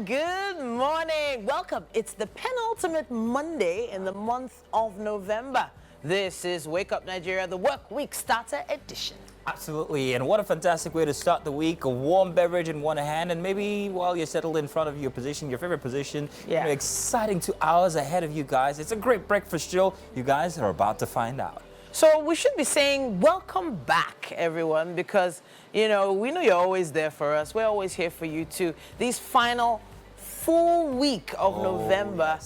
Good morning. Welcome. It's the penultimate Monday in the month of November. This is Wake Up Nigeria, the work week starter edition. Absolutely, and what a fantastic way to start the week. A warm beverage in one hand, and maybe while you're settled in front of your position, your favorite position, exciting 2 hours ahead of you guys. It's a great breakfast show. You guys are about to find out. So we should be saying welcome back, everyone, because, you know, we know you're always there for us. We're always here for you, too. These final full week of November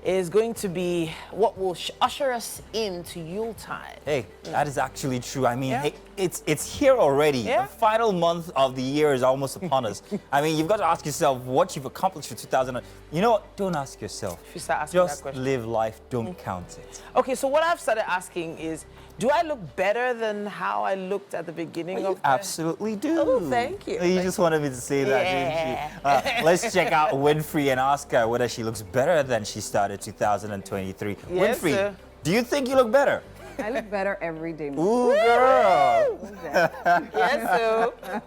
is going to be what will usher us into Yuletide. Hey, that is actually true. I mean, hey, it's here already. The final month of the year is almost upon us. I mean, you've got to ask yourself what you've accomplished for 2000. You know what? Don't ask yourself. If you start asking Just that question. live life. Don't count it. Okay, so what I've started asking is, do I look better than how I looked at the beginning of the... Absolutely do. Oh, thank you. You just wanted me to say that, didn't you? Let's check out Winfrey and ask her whether she looks better than she started 2023. Yes, Winfrey, sir. do you think you look better? I look better every day. Ooh, girl. Yes, sir.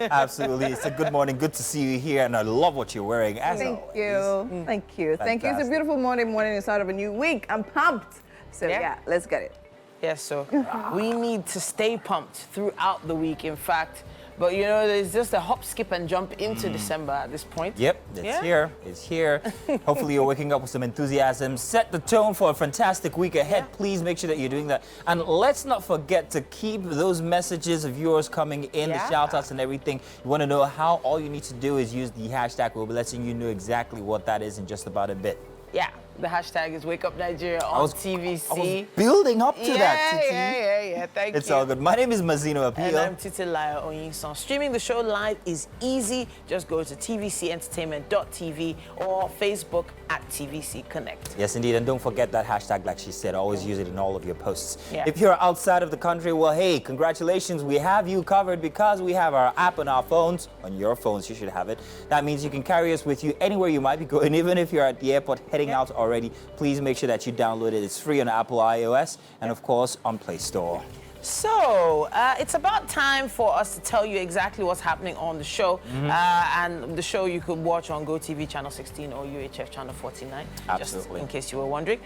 Absolutely. It's a good morning. Good to see you here, and I love what you're wearing. As Thank always. you. Thank you. Thank you. It's a beautiful morning inside of a new week. I'm pumped. So yeah, let's get it. Yes, so we need to stay pumped throughout the week, in fact. But, you know, there's just a hop, skip, and jump into December at this point. Yep, it's here. It's here. Hopefully you're waking up with some enthusiasm. Set the tone for a fantastic week ahead. Please make sure that you're doing that. And let's not forget to keep those messages of yours coming in, the shout-outs and everything. You want to know how? All you need to do is use the hashtag. We'll be letting you know exactly what that is in just about a bit. Yeah, the hashtag is Wake Up Nigeria on TVC. I was building up to that, Titi. Yeah, thank you. It's all good. My name is Mazino Appeal. And I'm Titi Laya Oyinson. Streaming the show live is easy. Just go to tvcentertainment.tv or Facebook at TVC Connect. Yes, indeed. And don't forget that hashtag, like she said. Always use it in all of your posts. Yeah. If you're outside of the country, well, hey, congratulations. We have you covered because we have our app on our phones. On your phones, you should have it. That means you can carry us with you anywhere you might be going. Even if you're at the airport heading out already, please make sure that you download it. It's free on Apple iOS and, of course, on Play Store. So, it's about time for us to tell you exactly what's happening on the show. And the show you could watch on GOTV Channel 16 or UHF Channel 49. Absolutely. Just in case you were wondering.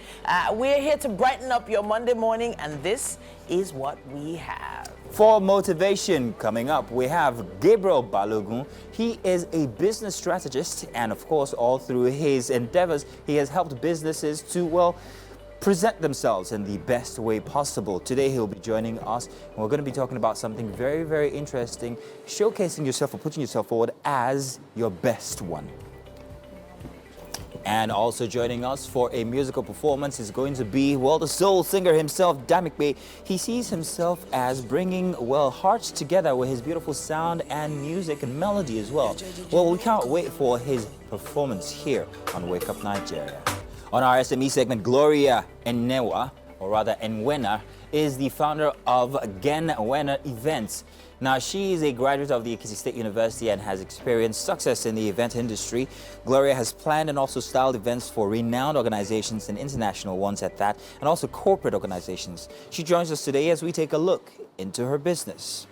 We're here to brighten up your Monday morning, and this is what we have. For motivation coming up, we have Gabriel Balogun. He is a business strategist, and of course, all through his endeavors, he has helped businesses to, well, present themselves in the best way possible. Today, he'll be joining us, and we're going to be talking about something very, very interesting, showcasing yourself or putting yourself forward as your best one. And also joining us for a musical performance is going to be, well, the soul singer himself, Damik Bey. He sees himself as bringing, well, hearts together with his beautiful sound and music and melody as well. Well, we can't wait for his performance here on Wake Up Nigeria. On our SME segment, Gloria Enwewa, or rather Enwena, is the founder of Enwena Events. Now, she is a graduate of the Ekiti State University and has experienced success in the event industry. Gloria has planned and also styled events for renowned organizations and international ones at that, and also corporate organizations. She joins us today as we take a look into her business.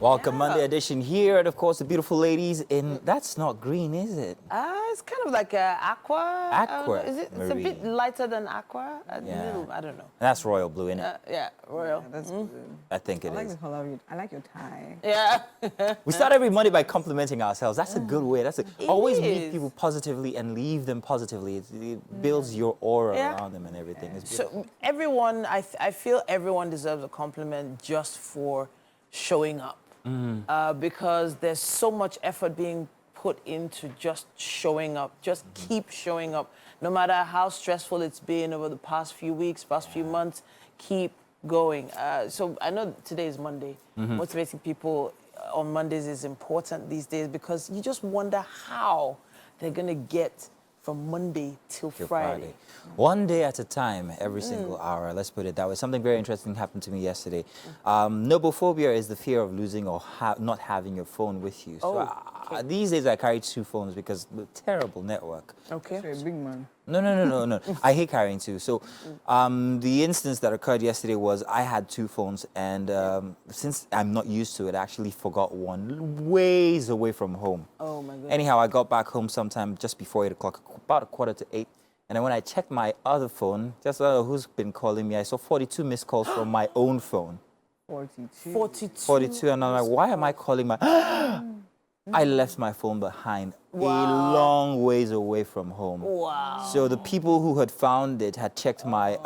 Welcome, Monday edition here, and of course the beautiful ladies in, that's not green, is it? It's kind of like aqua. Aqua. Is it? It's a bit lighter than aqua. I don't know. That's royal blue, isn't it? Yeah, royal. That's good. I think it I like is. the color of your, I like your tie. Yeah. We start every Monday by complimenting ourselves. That's a good way. Always meet is. people positively and leave them positively. It builds your aura around them and everything. It's beautiful. So everyone, I feel everyone deserves a compliment just for showing up. Because there's so much effort being put into just showing up. Just keep showing up. No matter how stressful it's been over the past few weeks, past few months, keep going. So I know today is Monday. Motivating people on Mondays is important these days because you just wonder how they're going to get from Monday till Friday. One day at a time, every single hour. Let's put it that way. Something very interesting happened to me yesterday. Nobophobia is the fear of losing or not having your phone with you. So these days I carry 2 phones because of the terrible network. Okay. So a big man. No. I hate carrying two. So the instance that occurred yesterday was I had two phones, and since I'm not used to it, I actually forgot one ways away from home. Oh, my goodness. Anyhow, I got back home sometime just before 8 o'clock, about 7:45. And then when I checked my other phone, just who's been calling me, I saw 42 missed calls from my own phone. 42. 42, and I'm like, why am I calling my... I left my phone behind a long ways away from home. Wow. So the people who had found it had checked my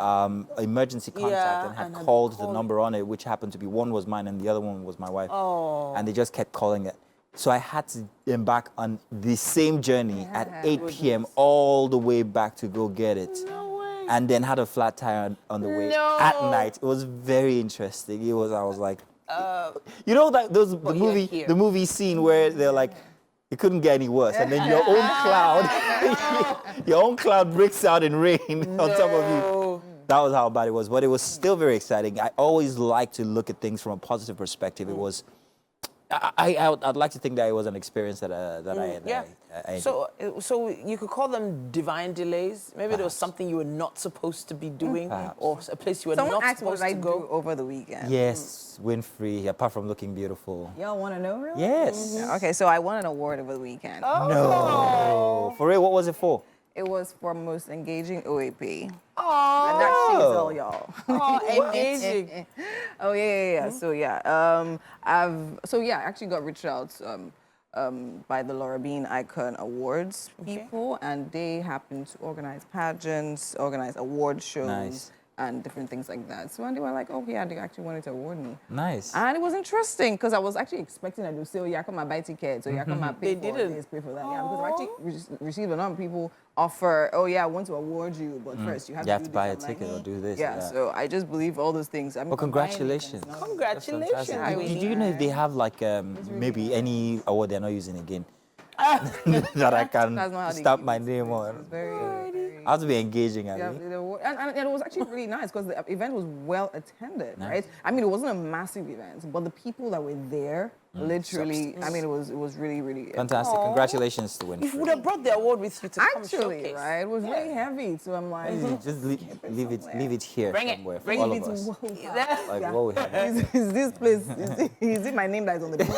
emergency contact and had called the number on it, which happened to be, one was mine and the other one was my wife. Oh. And they just kept calling it. So I had to embark on the same journey at 8 p.m. all the way back to go get it. No way. And then had a flat tire on the way at night. It was very interesting. I was like, you know that the movie scene where they're like, it couldn't get any worse, and then your own cloud breaks out in rain on top of you. That was how bad it was, but it was still very exciting. I always like to look at things from a positive perspective. It was, I'd like to think that it was an experience that I enjoyed. So you could call them divine delays. Maybe there was something you were not supposed to be doing, or a place you were not supposed to go. Do over the weekend. Yes, win-free, apart from looking beautiful. Y'all want to know, really? Yes. Okay, so I won an award over the weekend. No. For real, what was it for? It was for most engaging OAP. Oh. And that she's all y'all. Oh, engaging. Oh yeah. So yeah, I actually got reached out by the Laura Bean Icon Awards people, and they happen to organize pageants, organize award shows, and different things like that. So and they were like, oh yeah, they actually wanted to award me. Nice. And it was interesting because I was actually expecting them to say, oh yeah, come and buy tickets, so yeah, come and pay for this, pay for that. Yeah, because I actually received a lot of people offer, oh yeah, I want to award you, but first you have to buy a ticket or do this. Yeah, so I just believe all those things. I mean, well, congratulations. Congratulations. Do you know if they have like maybe any award they're not using again? that I can stamp my name on. I have to be engaging, and it was actually really nice because the event was well attended, right? I mean, it wasn't a massive event, but the people that were there, literally, I mean, it was really, really fantastic. Aww. Congratulations to win. You would have brought the award with you to come actually, right? It was really heavy, so I'm like, just leave it here somewhere for all of us. Like, what we have. Is this place? Is it my name that is on the book?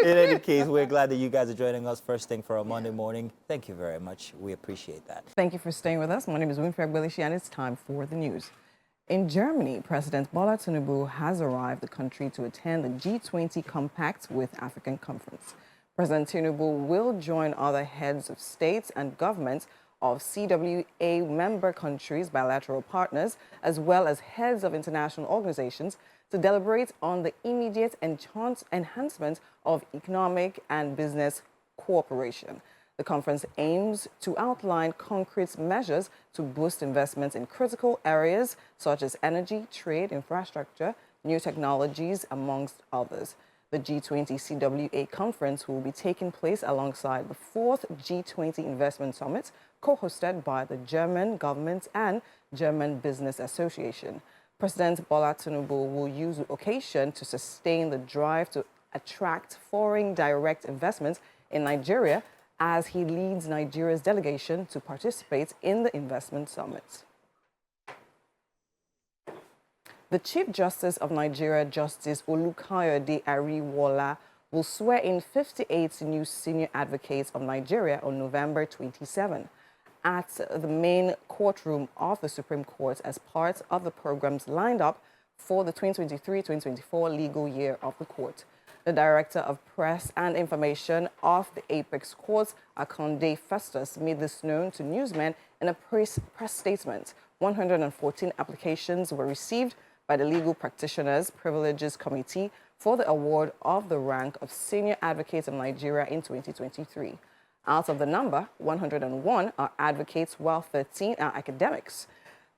In any case, we're glad that you guys are joining us first thing for a Monday morning. Thank you very much. We appreciate that. Thank you for staying with us. My name is Winfrey Agbelishi, and it's time for the news. In Germany, President Bola Tinubu has arrived the country to attend the G20 Compact with African Conference. President Tinubu will join other heads of states and governments of CWA member countries, bilateral partners, as well as heads of international organizations to deliberate on the immediate enhancement of economic and business cooperation. The conference aims to outline concrete measures to boost investments in critical areas such as energy, trade, infrastructure, new technologies, amongst others. The G20 CWA conference will be taking place alongside the 4th G20 Investment Summit, co-hosted by the German government and German Business Association. President Bola Tinubu will use the occasion to sustain the drive to attract foreign direct investments in Nigeria as he leads Nigeria's delegation to participate in the investment summit. The Chief Justice of Nigeria, Justice Olukayode Ariwola, will swear in 58 new senior advocates of Nigeria on November 27 at the main courtroom of the Supreme Court as part of the programs lined up for the 2023-2024 legal year of the court. The Director of Press and Information of the Apex Courts, Akonde Festus, made this known to newsmen in a press statement. 114 applications were received by the Legal Practitioners Privileges Committee for the award of the rank of Senior Advocate of Nigeria in 2023. Out of the number, 101 are advocates, while 13 are academics.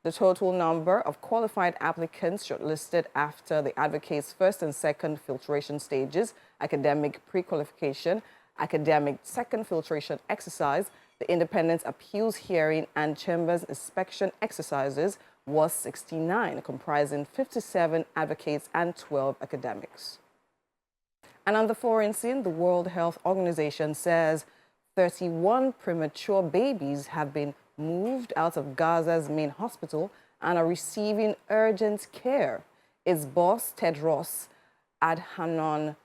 The total number of qualified applicants shortlisted after the advocates' first and second filtration stages, academic pre-qualification, academic second filtration exercise, the independent appeals hearing, and chambers inspection exercises was 69, comprising 57 advocates and 12 academics. And on the foreign scene, the World Health Organization says 31 premature babies have been moved out of Gaza's main hospital and are receiving urgent care. Its boss, Tedros Adhanom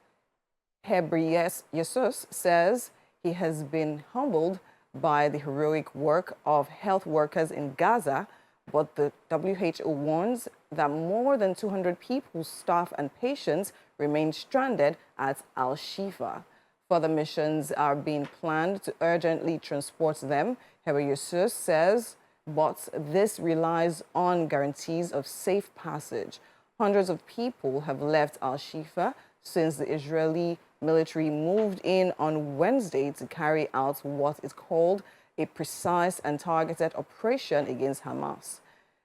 Ghebreyesus, says he has been humbled by the heroic work of health workers in Gaza, but the WHO warns that more than 200 people, staff and patients remain stranded at Al-Shifa. Further missions are being planned to urgently transport them, Ghebreyesus says, but this relies on guarantees of safe passage. Hundreds of people have left Al-Shifa since the Israeli military moved in on Wednesday to carry out what is called a precise and targeted operation against Hamas.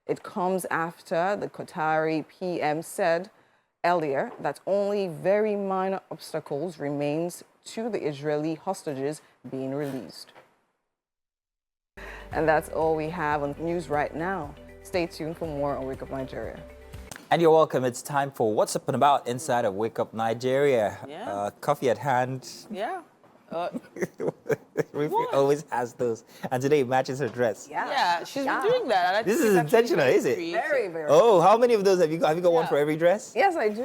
It comes after the Qatari PM said earlier that only very minor obstacles remains to the Israeli hostages being released. And that's all we have on news right now. Stay tuned for more on Wake Up Nigeria. And you're welcome. It's time for What's Up and About inside of Wake Up Nigeria. Yeah. Coffee at hand. Yeah. Rufi always has those. And today it matches her dress. Yeah, she's been doing that. And I This think is it's actually intentional, is it? creative. Very, very. Oh, how many of those have you got? Have you got one Yeah. for every dress? Yes, I do.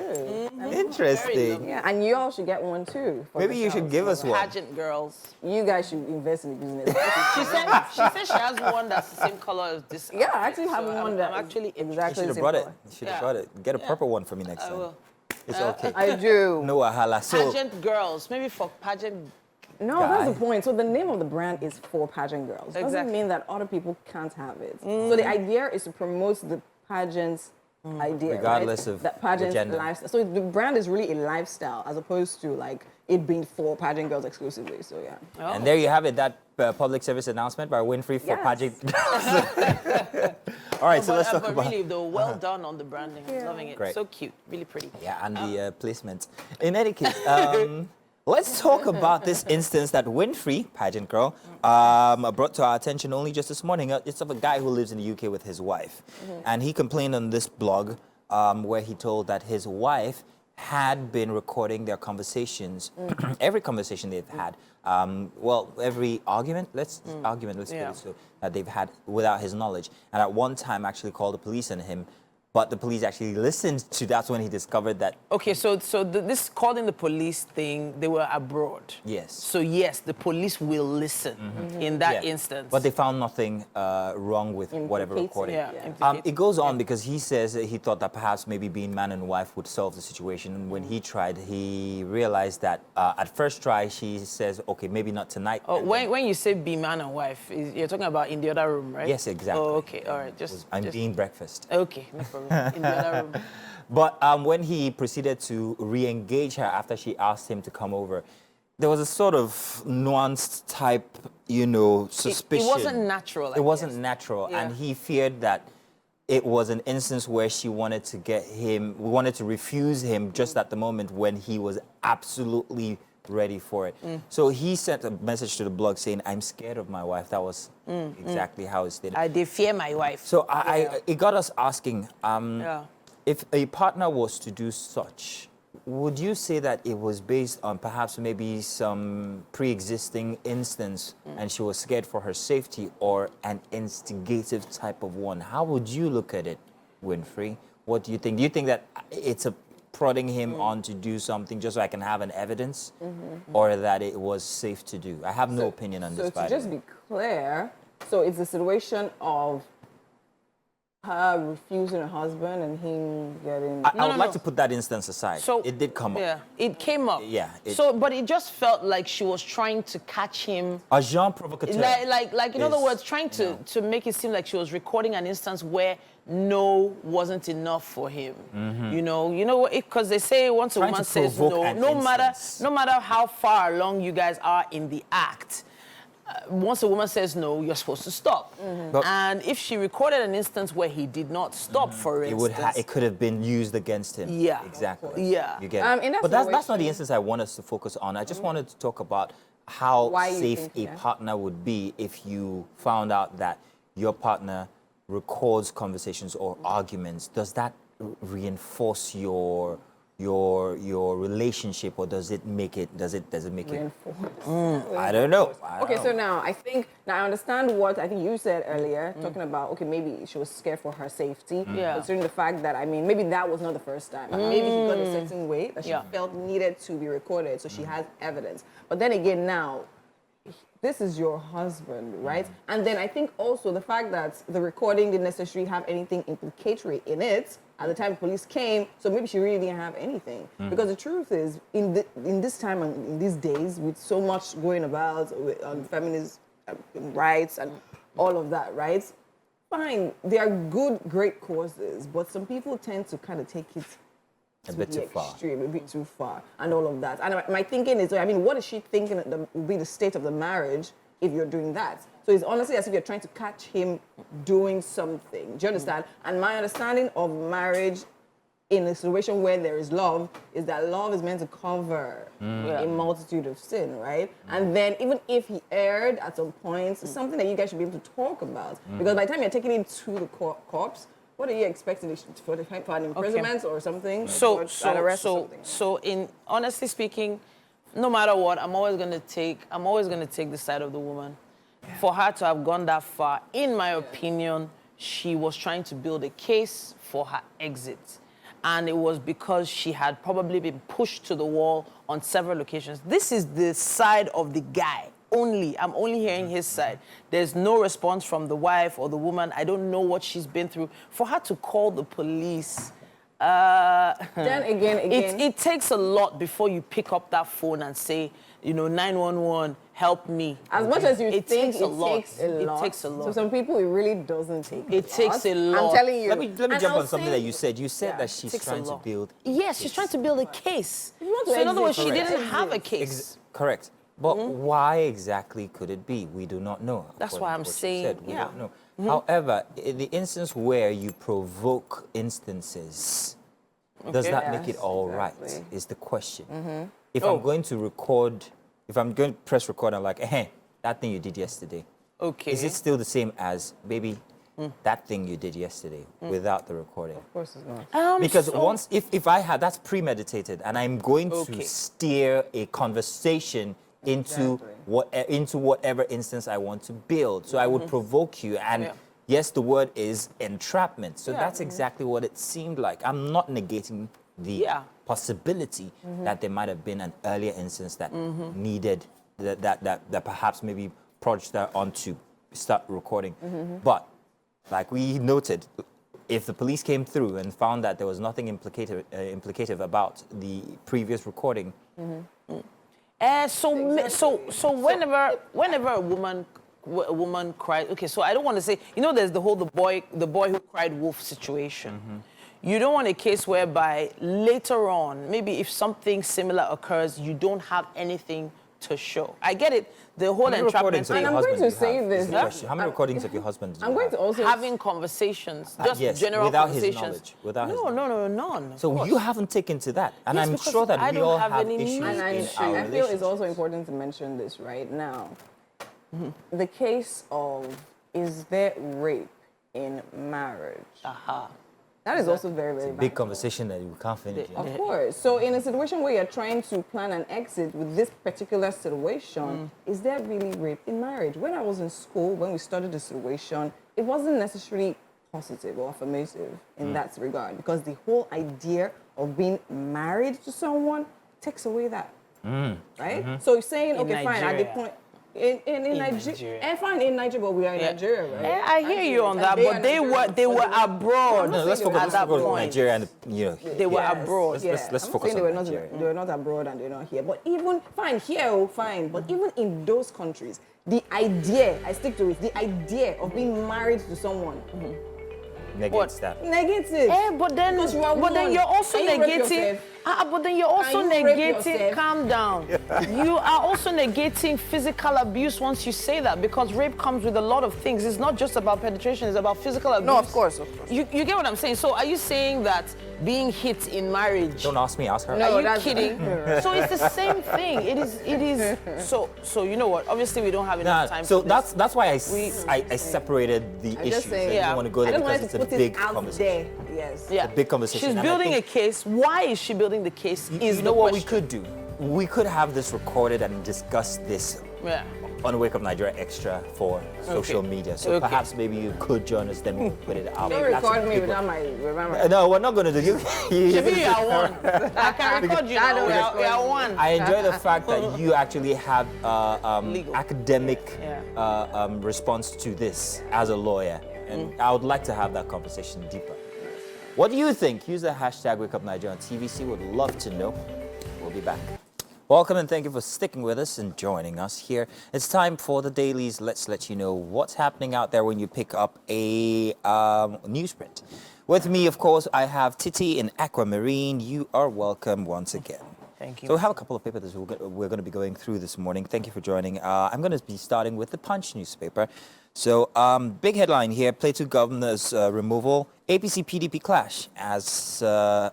Very Interesting. lovely. Yeah, and you all should get one too. for Maybe you should yourselves. give us one. Pageant girls. You guys should invest in the business. She said she has one that's the same color as this. Yeah, I outfit, actually have so one that I'm actually You exactly should the have same brought it. color. You should have Yeah. brought it. Get a Yeah. purple one for me next I time. will. It's okay. I do. No wahala. So, Pageant girls, maybe for pageant. No, Guy. that's the point. So the name of the brand is for pageant girls. Doesn't Exactly. mean that other people can't have it. So the idea is to promote the pageant's idea, Regardless right? of that the pageant gender. lifestyle. So the brand is really a lifestyle as opposed to like it being for pageant girls exclusively. So yeah. Oh. and there you have it. That public service announcement by Winfrey for Yes. pageant. All right, so let's talk but about. really, though, well done on the branding. I'm loving it. Great. So cute, really pretty. Yeah, and the placement. In any case, let's talk about this instance that Winfrey, pageant girl, brought to our attention only just this morning. It's of a guy who lives in the UK with his wife. And he complained on this blog where he told that his wife had been recording their conversations, every conversation they've had. Every argument, let's put Yeah. it so, that they've had without his knowledge. And at one time actually called the police on him. But the police actually listened to, that's when he discovered that, Okay, so this calling the police thing, they were abroad. yes. So yes, the police will listen in that Yeah. instance. But they found nothing wrong with whatever Implicating. recording. yeah, Yeah. implicated. It goes on because he says that he thought that perhaps maybe being man and wife would solve the situation. And when he tried, he realized that at first try, she says, okay, maybe not tonight. Oh, And when you say be man and wife, you're talking about in the other room, right? Yes, exactly. Oh, okay, all right. I'm just being breakfast. okay, no problem. In the other room. But when he proceeded to re-engage her after she asked him to come over, there was a sort of nuanced type, suspicion. It wasn't natural. It wasn't natural, Yeah. and he feared that it was an instance where she wanted to refuse him just at the moment when he was absolutely ready for it. So he sent a message to the blog saying, "I'm scared of my wife." That was exactly how it stated. I did fear my wife. So it got us asking, yeah. if a partner was to do such, would you say that it was based on perhaps maybe some pre-existing instance and she was scared for her safety, or an instigative type of one? How would you look at it, Winfrey? What do you think? Do you think that it's a prodding him on to do something just so I can have an evidence, or that it was safe to do? I have no opinion on this. So by to the just way. be clear, so it's a situation of her refusing her husband and him getting. I would no, like no. to put that instance aside. So it did come up. Yeah, it came up. Yeah, But it just felt like she was trying to catch him. A Jean provocateur. Like in other is, words, trying to make it seem like she was recording an instance where no wasn't enough for him. Because they say once a Trying woman to says provoke no, an no instance. matter how far along you guys are in the act, once a woman says no, you're supposed to stop. But- And if she recorded an instance where he did not stop, for instance, it could have been used against him. Yeah. Exactly. Yeah. You get it. In that But that's not the situation- instance I want us to focus on. I just wanted to talk about how Why you safe think, a yeah. partner would be if you found out that your partner records conversations or arguments. Does that reinforce your your relationship, or does it make it Reinforced. I don't know. Okay, so now I understand what I think you said earlier, talking about, okay, maybe she was scared for her safety, Yeah. considering the fact that, I mean, maybe that was not the first time. Maybe he got a certain way that she felt needed to be recorded, so she has evidence. But then again, now, this is your husband, right? And then I think also the fact that the recording didn't necessarily have anything implicatory in it at the time police came, so maybe she really didn't have anything. Because the truth is, in this time and in these days, with so much going about on feminist rights and all of that, right? Fine, they are good, great causes, but some people tend to kind of take it a bit too far. Extreme, a bit too far, and all of that. And my thinking is, I mean, what is she thinking will be the state of the marriage if you're doing that? So it's honestly as if you're trying to catch him doing something. Do you understand? And my understanding of marriage in a situation where there is love is that love is meant to cover a multitude of sin, right? And then even if he erred at some points, it's something that you guys should be able to talk about. Because by the time you're taking him to the cops, what are you expecting for an imprisonment or something? So, or an arrest or something? so in honestly speaking, no matter what, I'm always gonna take the side of the woman. For her to have gone that far, in my opinion, she was trying to build a case for her exit. And it was because she had probably been pushed to the wall on several occasions. This is the side of the guy. I'm only hearing his side. There's no response from the wife or the woman. I don't know what she's been through. For her to call the police, then again. It takes a lot before you pick up that phone and say, 911, help me. As much as you think takes a it lot. takes a lot. It takes a lot. So some people, it really doesn't take It takes a lot. I'm telling you. Let me And jump I'll on something say- that you said. You said that she's takes a trying to lot. build. Yes, she's trying to build a case. want to So in other words, exit, she correct. didn't have a case. Correct. But why exactly could it be? We do not know. That's according why to I'm what you saying, said. We yeah. don't know. However, in the instance where you provoke instances, does that make it Yes, all right? exactly. Is the question. If I'm going to record, if I'm going to press record, I'm like, that thing you did yesterday. Okay. Is it still the same as, baby, that thing you did yesterday without the recording? Of course it's not. Because once, if I had, that's premeditated, and I'm going Okay. to steer a conversation into into whatever instance I want to build. So I would provoke you, and yes, the word is entrapment. So that's exactly what it seemed like. I'm not negating the possibility that there might have been an earlier instance that needed that perhaps maybe project her on to start recording. But like we noted, if the police came through and found that there was nothing implicative about the previous recording. So whenever a woman cries, okay, so I don't want to say, there's the whole the boy who cried wolf situation. You don't want a case whereby later on, maybe if something similar occurs, you don't have anything to show. I get it. The whole entrapment thing. And I'm going to say this. How many recordings of your husband do you I'm going have? to also Having conversations, just yes, general without conversations. his knowledge. Without his No, none. So of course. you haven't taken to that, and Yes, I'm because sure that I we don't all have have any issues news. in And our I feel it's relationships. also important to mention this right now. The case of, is there rape in marriage? That is also very, very Big vital. conversation that we can't finish. you know? Of course. So in a situation where you're trying to plan an exit with this particular situation, is there really rape in marriage? When I was in school, when we studied the situation, it wasn't necessarily positive or affirmative in that regard, because the whole idea of being married to someone takes away that. Right? So you're saying, In okay, fine, at the Nigeria. point. In Nigeria. Fine, in Nigeria, but we are in Nigeria, right? I hear you on that, And but they were abroad No, let's at focus that on point. Nigeria and They were Yes, abroad. Let's I'm focus saying on Nigeria. They were not abroad and they're not here. But even, fine, here, fine. But even in those countries, the idea, I stick to it, the idea of being married to someone Negates that. negates it. But then, Because you are but then one. you're also Can you rape negating. yourself? But then you're also Can you rape negating. yourself? Calm down. You are also negating physical abuse once you say that, because rape comes with a lot of things. It's not just about penetration. It's about physical abuse. No, of course, of course. You get what I'm saying? So are you saying that being hit in marriage. Don't ask me, ask her. No, Are you that's- kidding? So it's the same thing. It is. So you know what? Obviously, we don't have enough time. So for this. that's why I separated the I'm issues. just saying. I Yeah. didn't want to go I there just because wanted it's to a put big it out conversation. there. Yes. Yeah. a big conversation, She's and I building think- a case. Why is she building the case? You Is know the what we question. could do? We could have this recorded and discuss this Yeah. on Wake Up Nigeria Extra for social media. So Okay. perhaps maybe you could join us, then we'll put it out. Don't That's a record me big without one. my remember. No, we're not going to do you. Maybe you are one. I can record you I now. don't We are one. I enjoy the fact that you actually have Legal. academic Yeah. response to this as a lawyer, and I would like to have that conversation deeper. What do you think? Use the hashtag Wake Up Nigeria on TVC. Would love to know. We'll be back. Welcome and thank you for sticking with us and joining us here. It's time for the dailies. Let's let you know what's happening out there when you pick up a newsprint. With me, of course, I have Titi in Aquamarine. You are welcome once again. Thank you. So we have a couple of papers we're going to be going through this morning. Thank you for joining. I'm going to be starting with the Punch newspaper. So big headline here, Plateau governor's removal. APC PDP clash as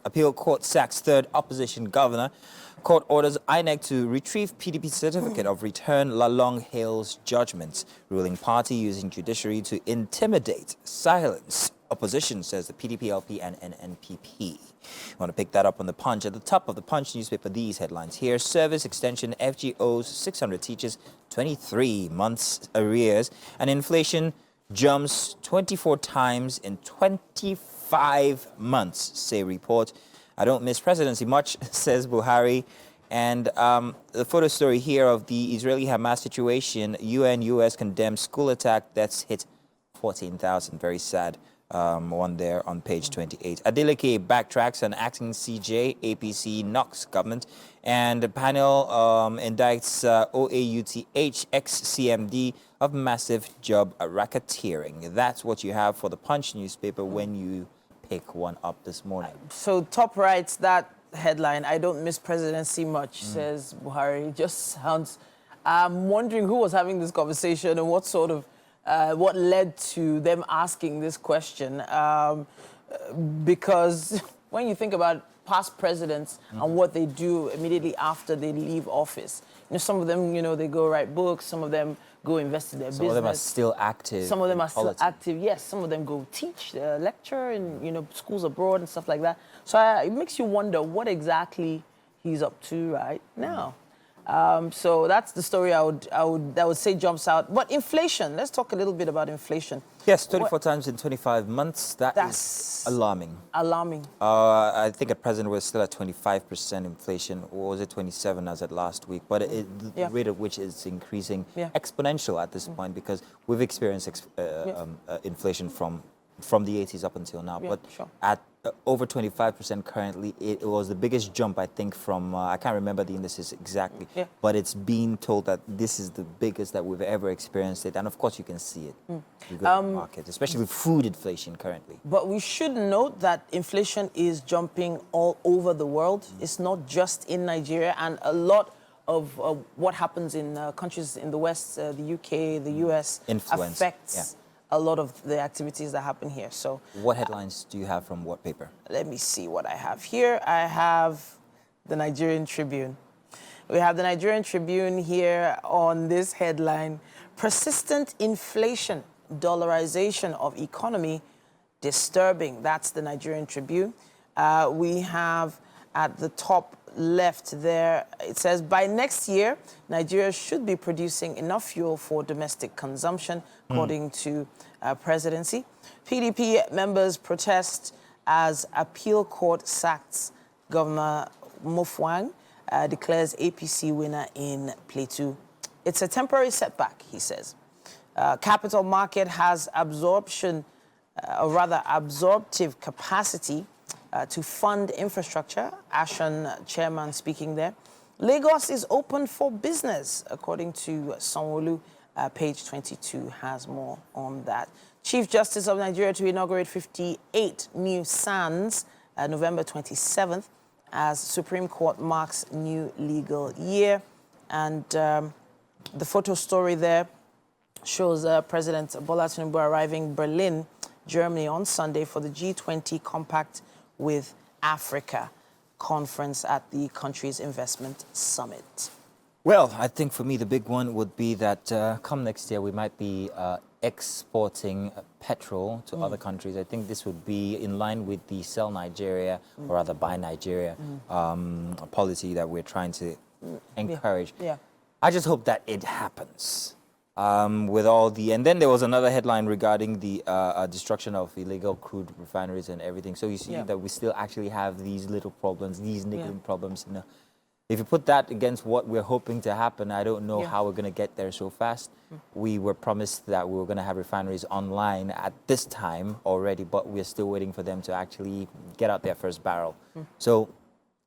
appeal court sacks third opposition governor. Court orders INEC to retrieve PDP certificate of return. Lalong hails judgments. Ruling party using judiciary to intimidate, silence opposition, says the PDP, LP and NNPP. I want to pick that up on the Punch. At the top of the Punch newspaper, these headlines here. Service extension, FGOs, 600 teachers, 23 months arrears. And inflation jumps 24 times in 25 months, say report. I don't miss presidency much, says Buhari. And the photo story here of the Israeli-Hamas situation, UN, US condemns school attack, deaths hit 14,000. Very sad. One there on page 28. Adeleke backtracks on acting CJ, APC knocks government. And the panel indicts OAUTH ex-CMD of massive job racketeering. That's what you have for the Punch newspaper when you pick one up this morning. So top writes that headline, I don't miss presidency much, says Buhari. It just sounds, I'm wondering who was having this conversation and what sort of, what led to them asking this question. Because when you think about past presidents and what they do immediately after they leave office, you know, some of them, you know, they go write books, some of them go invest in their Some business. of them are still active. Some of them in are still politics. active. Yes, some of them go teach, lecture in, you know, schools abroad and stuff like that. So it makes you wonder what exactly he's up to right now. So that's the story I would say jumps out. But inflation, let's talk a little bit about inflation. Yes, 24 times in 25 months. That's alarming. Alarming. I think at present we're still at 25% inflation, or was it 27 as at last week? But the rate at which it's increasing exponential at this point, because we've experienced inflation from the 80s up until now. Yeah, but sure. at over 25% currently, it was the biggest jump, I think, from, I can't remember the indices exactly, but it's been told that this is the biggest that we've ever experienced it. And of course, you can see it. You go to the market, especially with food inflation currently. But we should note that inflation is jumping all over the world. It's not just in Nigeria, and a lot of what happens in countries in the West, the UK, the US, affects a lot of the activities that happen here. So, what headlines do you have from what paper? Let me see what I have here. I have the Nigerian Tribune. We have the Nigerian Tribune here on this headline: persistent inflation, dollarization of economy, disturbing. That's the Nigerian Tribune. We have at the top left there, it says, by next year, Nigeria should be producing enough fuel for domestic consumption, according to presidency. PDP members protest as appeal court sacks Governor Mofwang, declares APC winner in Plateau. It's a temporary setback, he says. Capital market has absorptive capacity to fund infrastructure. Ashan chairman speaking there. Lagos is open for business, according to Sanwo-Olu. Page 22 has more on that. Chief Justice of Nigeria to inaugurate 58 new SANs November 27th as Supreme Court marks new legal year. And the photo story there shows President Bola Tinubu arriving Berlin, Germany on Sunday for the G20 Compact with Africa conference at the country's investment summit? Well, I think for me the big one would be that come next year we might be exporting petrol to other countries. I think this would be in line with the Sell Nigeria, or rather Buy Nigeria policy that we're trying to encourage. Yeah. I just hope that it happens. With all the, and then there was another headline regarding the destruction of illegal crude refineries and everything. So you see that we still actually have these little problems, these niggling problems. You know, if you put that against what we're hoping to happen, I don't know how we're going to get there so fast. We were promised that we were going to have refineries online at this time already, but we're still waiting for them to actually get out their first barrel. So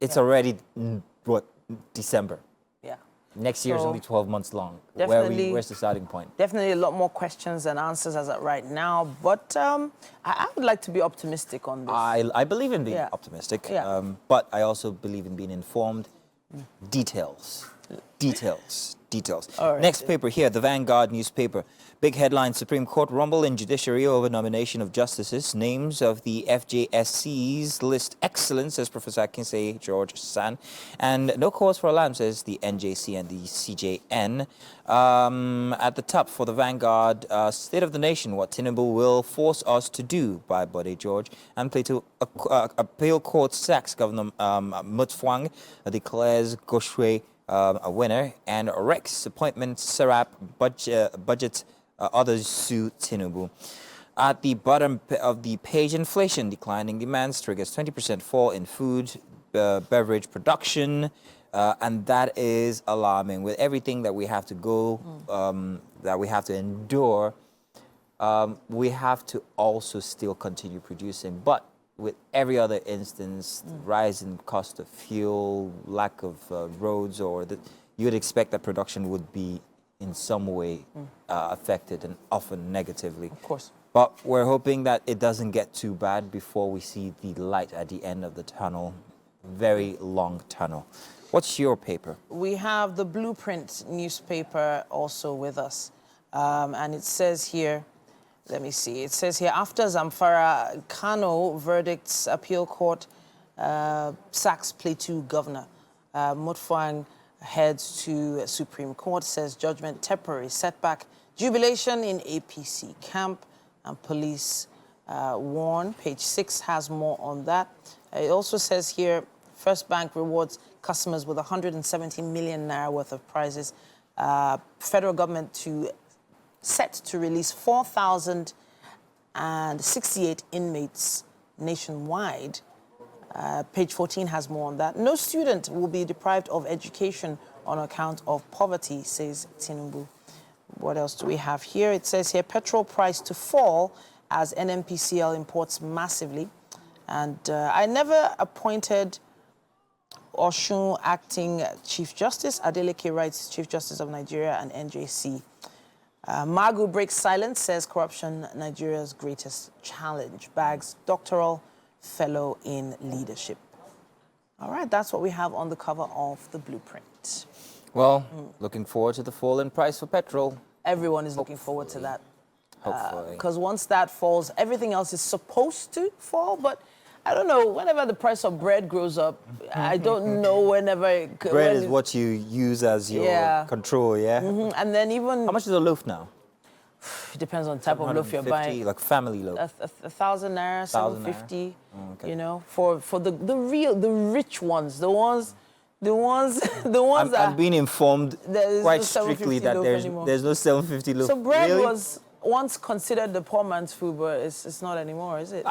it's already, what, December. Yeah. Next year is only 12 months long. Definitely, Where's the starting point? Definitely a lot more questions than answers as of right now, but I would like to be optimistic on this. I believe in being optimistic, but I also believe in being informed. Details. All right. Next paper here, the Vanguard newspaper. Big headline, Supreme Court rumble in judiciary over nomination of justices. Names of the FJSCs list excellent, says Professor Akinsey George San. And no cause for alarm, says the NJC and the CJN. At the top for the Vanguard, State of the Nation, what Tinubu will force us to do, by Bode George. And Plato, appeal court sacks Governor Mutfwang, declares Goshwe a winner, and Rex appointment, Serap budget, others sue Tinubu. At the bottom of the page, inflation, declining demands triggers 20% fall in food, beverage production, and that is alarming. With everything that we have to go, that we have to endure, we have to also still continue producing, but with every other instance, rise in cost of fuel, lack of roads, or you would expect that production would be in some way affected, and often negatively. Of course. But we're hoping that it doesn't get too bad before we see the light at the end of the tunnel. Very long tunnel. What's your paper? We have the Blueprint newspaper also with us. And it says here, let me see. It says here, after Zamfara Kano verdicts, appeal court sacks Plateau governor. Mutfwang heads to Supreme Court, says judgment temporary setback. Jubilation in APC camp, and police warn. Page 6 has more on that. It also says here, First Bank rewards customers with 170 million naira worth of prizes. Federal government set to release 4,068 inmates nationwide. Page 14 has more on that. No student will be deprived of education on account of poverty, says Tinubu. What else do we have here? It says here, petrol price to fall as NNPCL imports massively. And I never appointed Oshun acting Chief Justice. Adeleke writes, Chief Justice of Nigeria and NJC. Magu breaks silence, says corruption, Nigeria's greatest challenge. Bags doctoral fellow in leadership. All right, that's what we have on the cover of the Blueprint. Well, looking forward to the fall in price for petrol. Everyone is looking forward to that. Hopefully. Because once that falls, everything else is supposed to fall, but I don't know, whenever the price of bread grows up, I don't know whenever... Bread is what you use as your control, yeah? And then even... How much is a loaf now? It depends on the type of loaf you're buying. Like family loaf? 1,000 naira, 750, you know, for the rich ones, the ones that... I'm being informed quite strictly that there's no 750 loaf. So bread was once considered the poor man's food, but it's not anymore, is it?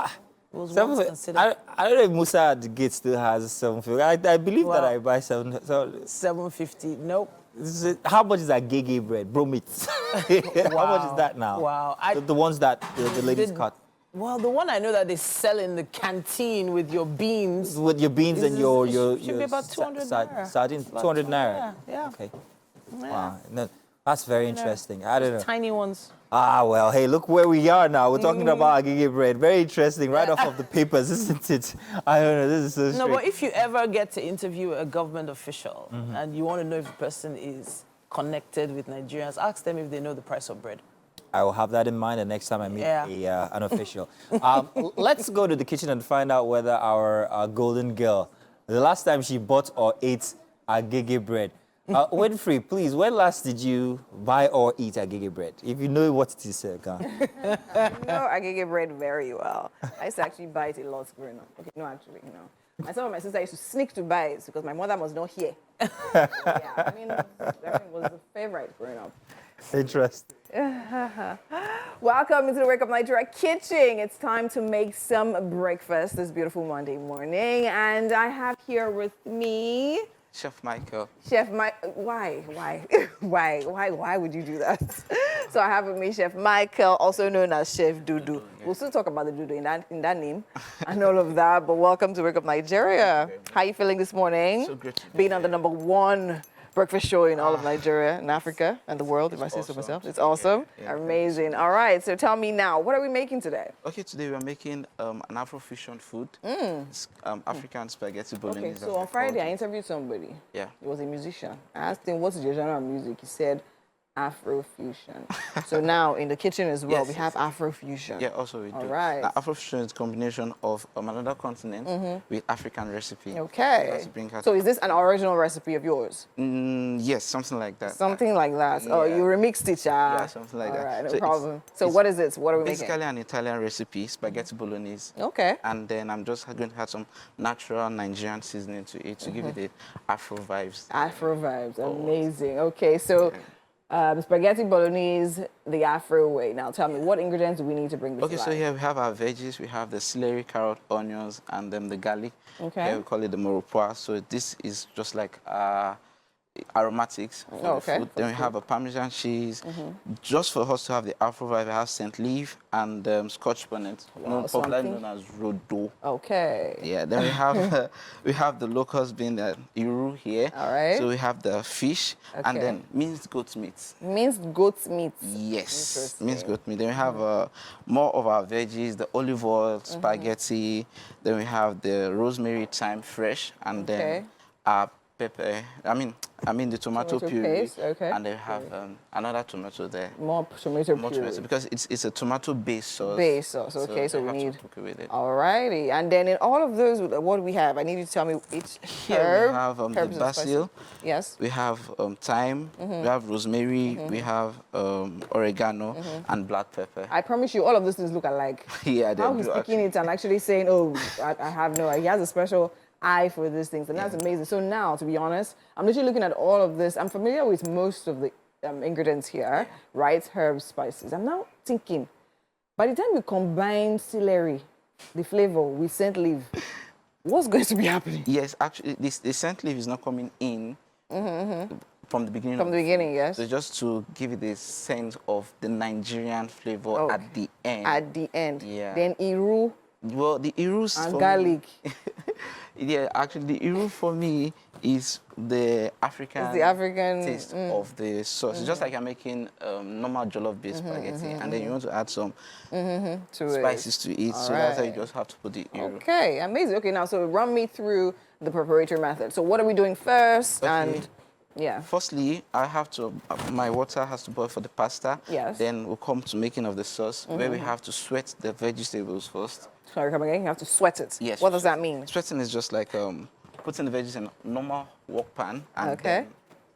It was once considered. I don't know if Musa at the gate still has 750. I believe that I buy 750. Nope. How much is that gege bread? Bro meat. How much is that now? Wow. The ones that the ladies cut. Well, the one I know that they sell in the canteen with your beans. With your beans and your should be about 200 naira. Sardines, 200 naira. Yeah. Okay. Yeah. Wow. No, that's very interesting. I don't know. Tiny ones. Ah, well, hey, look where we are now. We're talking about agege bread. Very interesting, right off of the papers, isn't it? I don't know, this is so strange. No, but if you ever get to interview a government official and you want to know if the person is connected with Nigerians, ask them if they know the price of bread. I will have that in mind the next time I meet an official. Let's go to the kitchen and find out whether our golden girl, the last time she bought or ate agege bread. Winfrey, please, when last did you buy or eat agege bread? If you know what it is, Ga. I know agege bread very well. I used to actually buy it a lot growing up. Okay, no, actually, no. Myself and my sister used to sneak to buy it because my mother was not here. So, yeah, I mean, that was the favorite growing up. Interesting. Welcome into the Wake Up Nigeria kitchen. It's time to make some breakfast this beautiful Monday morning. And I have here with me... Chef Michael. Chef Mike, why would you do that? So I have with me Chef Michael, also known as Chef Dudu. Yeah. We'll still talk about the Dudu in that name and all of that. But welcome to Wake Up Nigeria. How are you feeling this morning? So great. Being on the #1 breakfast show in all of Nigeria and Africa and the world, if I say so myself. It's awesome. Yeah, amazing. All right, so tell me now, what are we making today? Okay, today we're making an Afro-fusion food. It's African spaghetti bolognese. Okay, so on Friday I interviewed somebody. Yeah. He was a musician. I asked him, what's your genre of music? He said, Afro-fusion. So now in the kitchen as well, we have Afro-fusion. Yeah, also we do. All right. Now, Afro-fusion is a combination of another continent with African recipe. Okay. So is this an original recipe of yours? Yes, something like that. Something like that. Oh, you remixed it, Yeah, something like that. All right, no So problem. So what is it? What are we making? Basically an Italian recipe, spaghetti bolognese. Okay. And then I'm just going to add some natural Nigerian seasoning to it to give it the Afro vibes. Afro vibes, amazing. Okay, so spaghetti bolognese the Afro way. Now tell me, what ingredients do we need to bring this Okay, to so life? here we have our veggies. We have the celery, carrot, onions, and then the garlic. Okay. Here we call it the moropois. So this is just like aromatics for the food. Then we have a Parmesan cheese. Just for us to have the Afro vibe, we have St. Leaf and Scotch bonnet, popularly known as Rodo. Okay. Yeah, then we have the locals being the Iru here. All right. So we have the fish and then minced goat meat. Minced goat's meat. Yes, minced goat meat. Then we have more of our veggies, the olive oil, spaghetti. Then we have the rosemary, thyme fresh, and then our pepper. I mean the tomato puree. Paste, and then we have another tomato there. More tomato puree. Because it's a tomato-based sauce. Base sauce, okay, so we have need... to cook it with it. Alrighty, and then in all of those, what do we have? I need you to tell me each Here herb. we have the basil. Yes. We have thyme. We have rosemary. We have oregano and black pepper. I promise you, all of these things look alike. Yeah, they How do he's picking actually. it and actually saying, oh, I have no idea. He has a special eye for these things, and that's amazing. So now, to be honest, I'm literally looking at all of this. I'm familiar with most of the ingredients here, right? Herbs, spices. I'm now thinking, by the time you combine celery, the flavor with scent leaf, what's going to be happening? Yes, actually, the scent leaf is not coming in from the beginning. From the beginning, yes. So just to give it the sense of the Nigerian flavor at the end. At the end. Yeah. Then Iru Well, the Irus and for garlic. Me, yeah, actually, the Iru for me is the African, taste of the sauce. It's just like you're making normal jollof-based spaghetti, and then you want to add some spices to it. So that's how you just have to put the Iru. Okay, amazing. Okay, now, so run me through the preparatory method. So what are we doing first? Okay. And yeah. Firstly, I have to, my water has to boil for the pasta. Yes. Then we'll come to making of the sauce, where we have to sweat the vegetables first. Sorry, come again. You have to sweat it. Yes. What does that mean? Sweating is just like putting the veggies in a normal wok pan, and then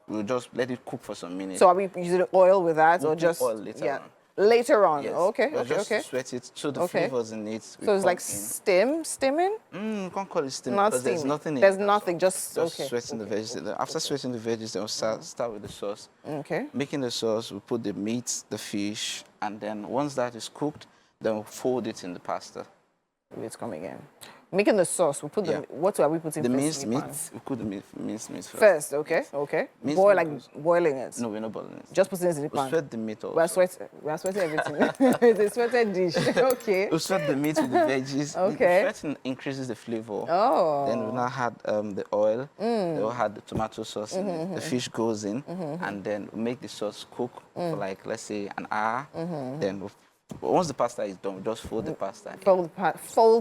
we'll just let it cook for some minutes. So are we using oil with that, We'll or put just oil later on. Later on? Yes. Okay, We'll okay, just okay. sweat it so the flavors in it. So it's like stimming? You can't call it steam Not because there's steaming. nothing in There's it. nothing, just okay. Sweating the veggies. After sweating the veggies, then we'll start with the sauce. Okay. Making the sauce, we put the meat, the fish, and then once that is cooked, then we'll fold it in the pasta. It's coming in. Making the sauce, we put the what are we putting The first? minced in the meat, pan? we put the minced meat first. First, okay, okay. Minced Boil meat like goes- boiling it. No, we're not boiling it. Just putting it in the We'll pan. sweat the meat also. We're sweating everything. It's a sweated dish. Okay. We'll sweat the meat with the veggies. Okay. The sweating increases the flavor. Oh. Then we'll now add the oil. Then we'll add the tomato sauce in it. The fish goes in. And then we'll make the sauce cook for like, let's say, an hour. Then we'll once the pasta is done, we just fold the pasta. Fold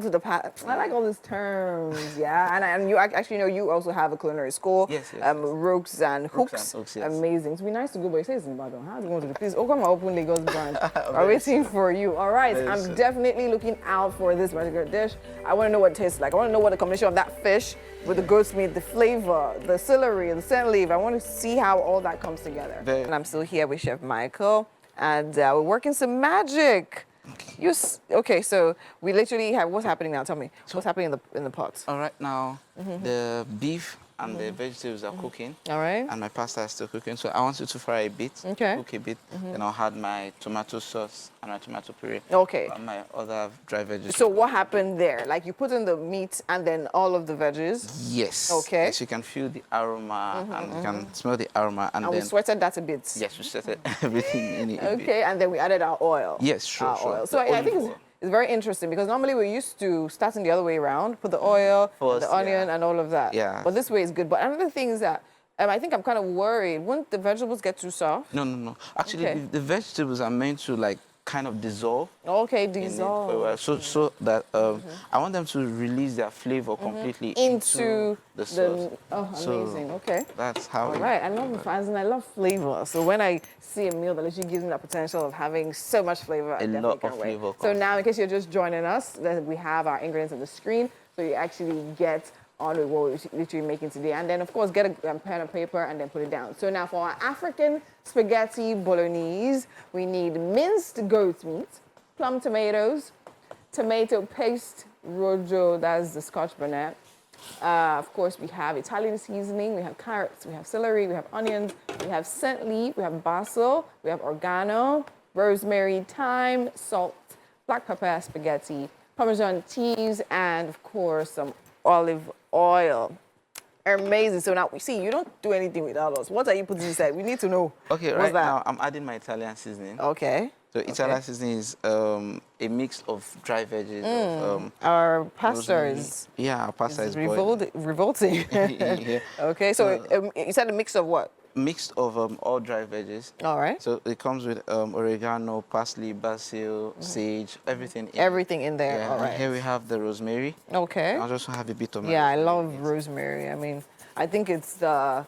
the pasta. I like all these terms, yeah. And you actually know you also have a culinary school. Yes. Ropes and hooks. Yes. Amazing. It's be nice to go, but it says in Ibadan. How do you want to do? Please, come and open Lagos branch. We're waiting for you. All right, I'm definitely looking out for this particular dish. I want to know what it tastes like. I want to know what the combination of that fish with the goat's meat, the flavor, the celery, the scent leaf. I want to see how all that comes together. And I'm still here with Chef Michael, and we're working some magic. Okay, so we literally have, what's happening now? Tell me, what's happening in the pot? All right, now the beef and the vegetables are cooking. All right. And my pasta is still cooking. So I want you to fry a bit, cook a bit. Then I'll add my tomato sauce and my tomato puree. Okay. And my other dry veggies. So what happened there? Like you put in the meat and then all of the veggies? Yes. Okay. Yes, you can feel the aroma and you can smell the aroma. And then we sweated that a bit? Yes, we sweated everything in it. Okay, and then we added our oil. Yes, sure. Oil. So I think it's very interesting because normally we're used to starting the other way around, put the oil, the onion, and all of that. Yeah. But this way is good. But another thing is that I think I'm kind of worried. Wouldn't the vegetables get too soft? No. Actually, the vegetables are meant to like kind of dissolve. Okay, dissolve. So that I want them to release their flavor completely into the sauce. Amazing. Okay. That's how. All right. I love fries and I love flavor. So when I see a meal that literally gives me that potential of having so much flavor, I definitely can't wait. So now, in case you're just joining us, we have our ingredients on the screen, so you actually get on with what we're literally making today. And then, of course, get a pen and paper and then put it down. So now for our African spaghetti bolognese, we need minced goat meat, plum tomatoes, tomato paste, rojo, that's the Scotch bonnet. Of course, we have Italian seasoning, we have carrots, we have celery, we have onions, we have scent leaf, we have basil, we have oregano, rosemary, thyme, salt, black pepper spaghetti, Parmesan cheese, and of course, some olive oil. Amazing. So now we see you don't do anything without us. What are you putting inside? We need to know. Okay, what's right that? now I'm adding my Italian seasoning. Okay. So Italian seasoning is a mix of dry veggies. Our pasta is our pasta is revolting. Yeah. Okay, so you said a mix of what? Mixed of all dry veggies. All right. So it comes with oregano, parsley, basil, sage, everything. Everything in there. Yeah. All right. And here we have the rosemary. Okay. I'll just have a bit of. Yeah, I love rosemary. I mean, I think it's the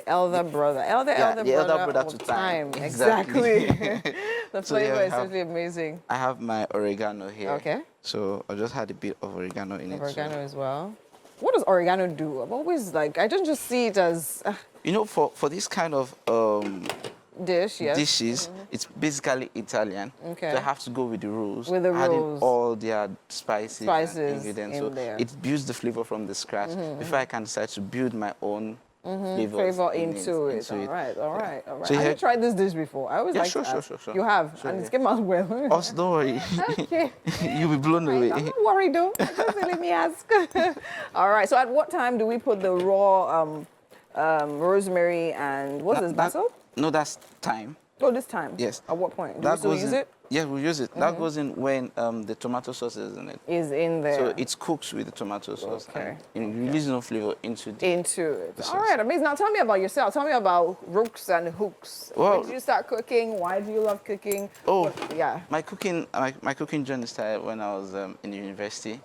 elder brother. Elder brother to thyme. Exactly. The flavor is simply amazing. I have my oregano here. Okay. So I just had a bit of oregano in it. Oregano as well. What does oregano do? I'm always like, I don't just see it as. You know, for this kind of dishes, it's basically Italian. Okay. So I have to go with the rules. With the adding rules. all their spices and ingredients. In there. It builds the flavor from the scratch before I can decide to build my own flavor into it. All right. So I haven't tried this dish before. I always like sure. You have, and it's came out well. Also, don't worry. Okay. You'll be blown away. I'm not worried though. Just let me ask. All right. So at what time do we put the raw rosemary and what's this, basil? No, that's thyme. Oh, this time? Yes. At what point? Do we still use it? Yeah, we use it. That goes in when the tomato sauce is in it. Is in there. So it's cooked with the tomato sauce. Okay. And it releases no flavor into it. All right, amazing. Now tell me about yourself. Tell me about rooks and hooks. Well, when did you start cooking? Why do you love cooking? My cooking journey started when I was in university.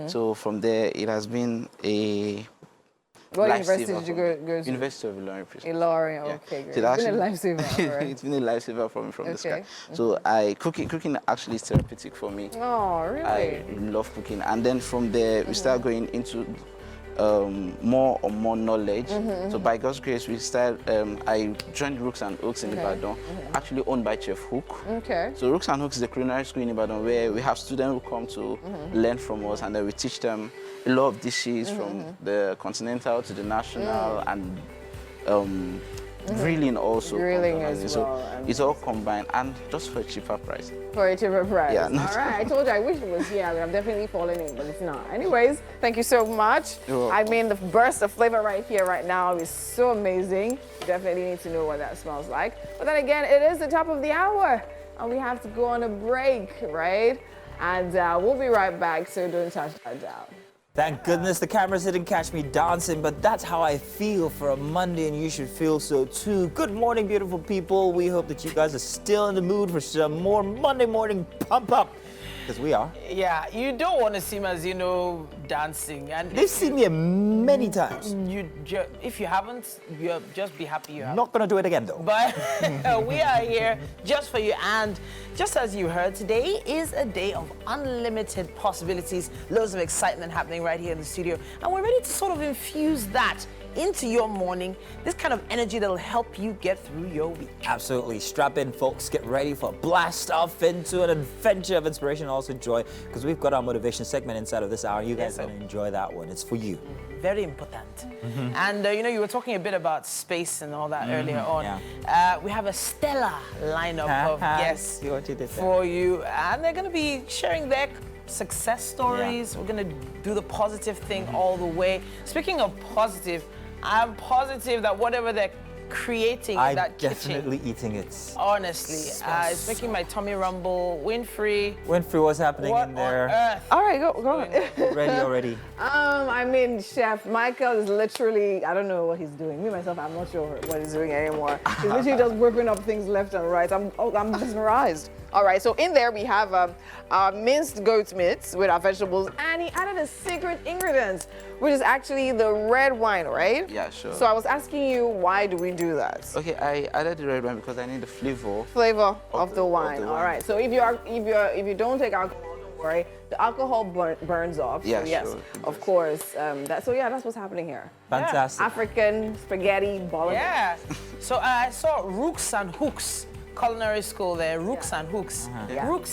So from there, it has been a what university did you go to? University of Ilorin. Ilorin, okay, great. So it's been a lifesaver. It's been a lifesaver for me from the start. So cooking actually is therapeutic for me. Oh, really? I love cooking. And then from there, we start going into more knowledge. So by God's grace, we started, I joined Rooks and Hooks in Ibadan, actually owned by Chef Hook. Okay. So Rooks and Hooks is a culinary school in Ibadan where we have students who come to learn from us, and then we teach them a lot of dishes from the continental to the national and grilling also. Grilling as well. So it's all combined and just for a cheaper price. For a cheaper price. Yeah. All right. I told you I wish it was here. I'm definitely falling in, but it's not. Anyways, thank you so much. I mean, the burst of flavor right here, right now is so amazing. You definitely need to know what that smells like. But then again, it is the top of the hour and we have to go on a break, right? And we'll be right back, so don't touch that down. Thank goodness the cameras didn't catch me dancing, but that's how I feel for a Monday, and you should feel so too. Good morning, beautiful people. We hope that you guys are still in the mood for some more Monday morning pump up. Because we are. Yeah, you don't want to see me, as you know, dancing. And they've seen me many times. If you haven't, just be happy you have. Not going to do it again, though. But we are here just for you. And just as you heard, today is a day of unlimited possibilities, loads of excitement happening right here in the studio. And we're ready to sort of infuse that into your morning, this kind of energy that'll help you get through your week. Absolutely. Strap in, folks. Get ready for a blast off into an adventure of inspiration and also joy, because we've got our motivation segment inside of this hour. You guys are going to enjoy that one. It's for you. Very important. And, you know, you were talking a bit about space and all that earlier on. Yeah. We have a stellar lineup of guests for you. And they're going to be sharing their success stories. We're going to do the positive thing all the way. Speaking of positive, I'm positive that whatever they're creating in that kitchen, I'm definitely eating it. Honestly, it's making my tummy rumble. Winfrey, what's happening what in there? on earth? All right, go on. Ready already? I mean, Chef Michael is literally, I don't know what he's doing. Me, myself, I'm not sure what he's doing anymore. He's literally just whipping up things left and right. I'm mesmerized. All right, so in there we have minced goat meat with our vegetables, and he added a secret ingredient, which is actually the red wine, right? Yeah, sure. So I was asking you, why do we do that? Okay, I added the red wine because I need the flavor Of the wine. All right. So if you don't take alcohol, don't worry. The alcohol burns off. Yeah, so yes, sure. of course. That's what's happening here. Fantastic. African spaghetti bolognese. Yeah. So I saw Rooks and Hooks Culinary School there. Rooks and Hooks.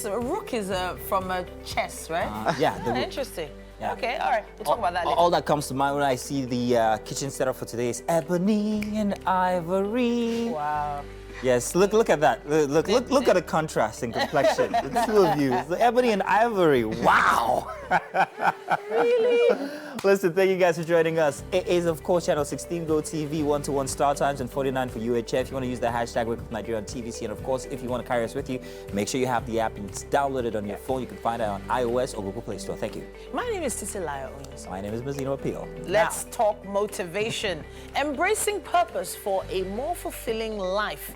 Rook is from chess, right? Yeah. Interesting. Yeah. Okay, all right. We'll talk about that later. All that comes to mind when I see the kitchen setup for today is ebony and ivory. Wow. Yes, look at that. Look at the contrast in complexion. The two of you. It's the ebony and ivory. Wow. Really? Listen, thank you guys for joining us. It is, of course, channel 16 GOTV, 1 to 1 StarTimes, and 49 for UHF. If you want to use the hashtag Wake Up Nigeria on TVC, and of course, if you want to carry us with you, make sure you have the app and it's downloaded on your phone. You can find it on iOS or Google Play Store. Thank you. My name is Titilayo Onyinso. My name is Mazino Appeal. Let's talk motivation. Embracing purpose for a more fulfilling life.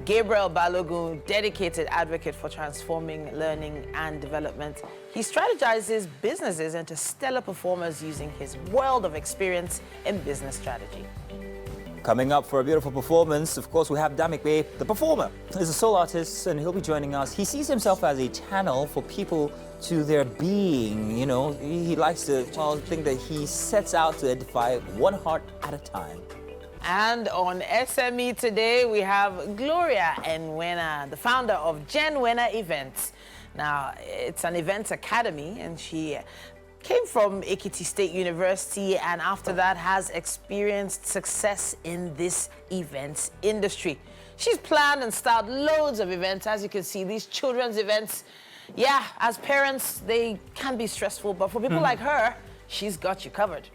Gabriel Balogun, dedicated advocate for transforming learning and development. He strategizes businesses into stellar performers using his world of experience in business strategy. Coming up for a beautiful performance, of course, we have Damikbe, the performer. He's a soul artist, and he'll be joining us. He sees himself as a channel for people to their being. You know, he likes to think that he sets out to edify one heart at a time. And on SME today, we have Gloria Enwena, the founder of Genwena Events. Now, it's an events academy, and she came from Ekiti State University, and after that has experienced success in this events industry. She's planned and styled loads of events. As you can see, these children's events, yeah, as parents, they can be stressful, but for people like her, she's got you covered.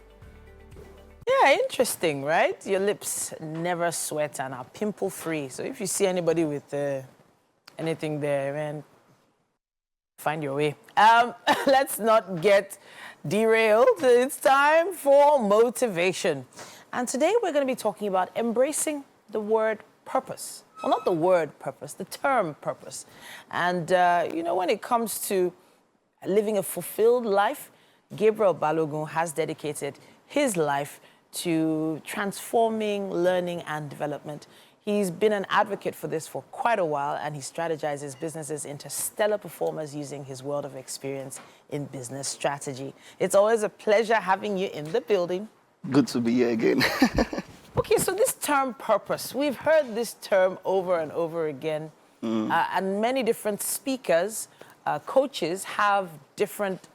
Yeah, interesting, right? Your lips never sweat and are pimple-free. So if you see anybody with anything there, man, find your way. Let's not get derailed. It's time for motivation. And today we're going to be talking about embracing the word purpose. Well, not the word purpose, the term purpose. And, you know, when it comes to living a fulfilled life, Gabriel Balogun has dedicated his life to transforming learning and development. He's been an advocate for this for quite a while, and he strategizes businesses into stellar performers using his world of experience in business strategy. It's always a pleasure having you in the building. Good to be here again. Okay, so this term purpose, we've heard this term over and over again, and many different speakers, coaches have different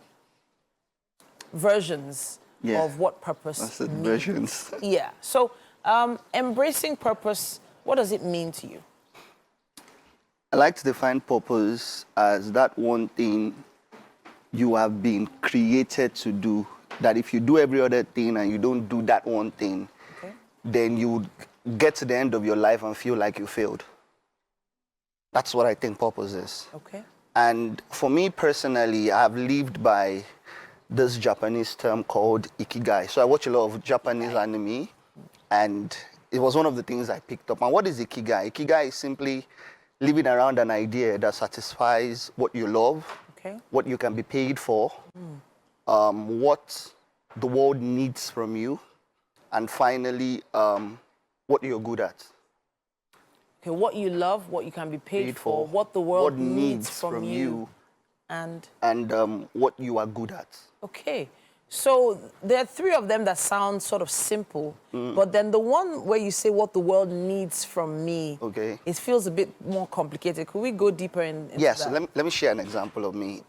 versions of what purpose means. Versions. Yeah. So, embracing purpose, what does it mean to you? I like to define purpose as that one thing you have been created to do, that if you do every other thing and you don't do that one thing, then you would get to the end of your life and feel like you failed. That's what I think purpose is. Okay. And for me personally, I have lived by this Japanese term called ikigai. So I watch a lot of Japanese anime, and it was one of the things I picked up. And what is ikigai? Ikigai is simply living around an idea that satisfies what you love, what you can be paid for, what the world needs from you, and finally, what you're good at. Okay, what you love, what you can be paid for, what the world needs from you, and what you are good at. Okay, so there are three of them that sound sort of simple, but then the one where you say what the world needs from me, it feels a bit more complicated. Could we go deeper into yes, that? So let me share an example of me.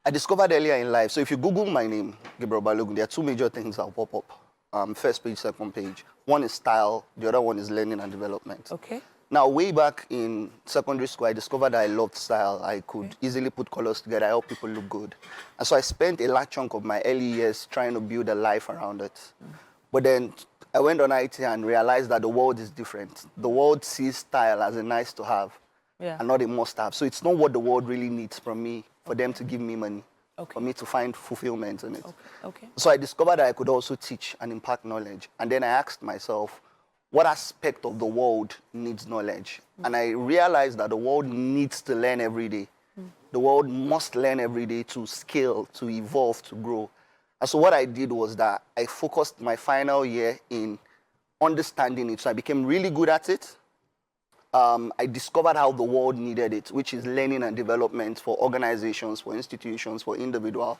I discovered earlier in life, so if you Google my name, Gabriel Balogun, there are two major things that will pop up. First page, second page. One is style, the other one is learning and development. Okay. Now, way back in secondary school, I discovered that I loved style. I could easily put colors together, I help people look good. And so I spent a large chunk of my early years trying to build a life around it. But then I went on IT and realized that the world is different. The world sees style as a nice to have and not a must have. So it's not what the world really needs from me for them to give me money, for me to find fulfillment in it. So I discovered that I could also teach and impart knowledge. And then I asked myself, what aspect of the world needs knowledge? And I realized that the world needs to learn every day. The world must learn every day to scale, to evolve, to grow. And so what I did was that I focused my final year in understanding it. So I became really good at it. I discovered how the world needed it, which is learning and development for organizations, for institutions, for individuals.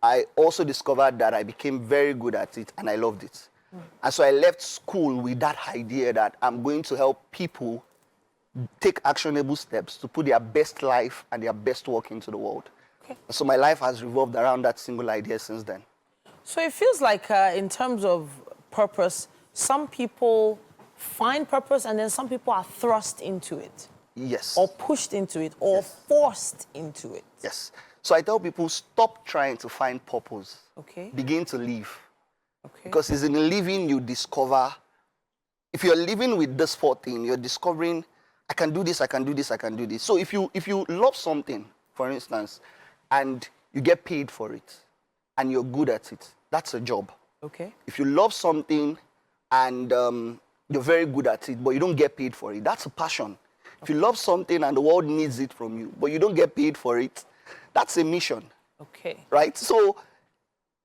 I also discovered that I became very good at it and I loved it. And so I left school with that idea that I'm going to help people take actionable steps to put their best life and their best work into the world. So my life has revolved around that single idea since then. So it feels like in terms of purpose, some people find purpose and then some people are thrust into it. Yes. Or pushed into it or forced into it. Yes. So I tell people, stop trying to find purpose. Begin to live. Because it's in living you discover, if you're living with this 14, you're discovering, I can do this, I can do this, I can do this. So if you love something, for instance, and you get paid for it, and you're good at it, that's a job. If you love something and you're very good at it, but you don't get paid for it, that's a passion. If you love something and the world needs it from you, but you don't get paid for it, that's a mission. Right? So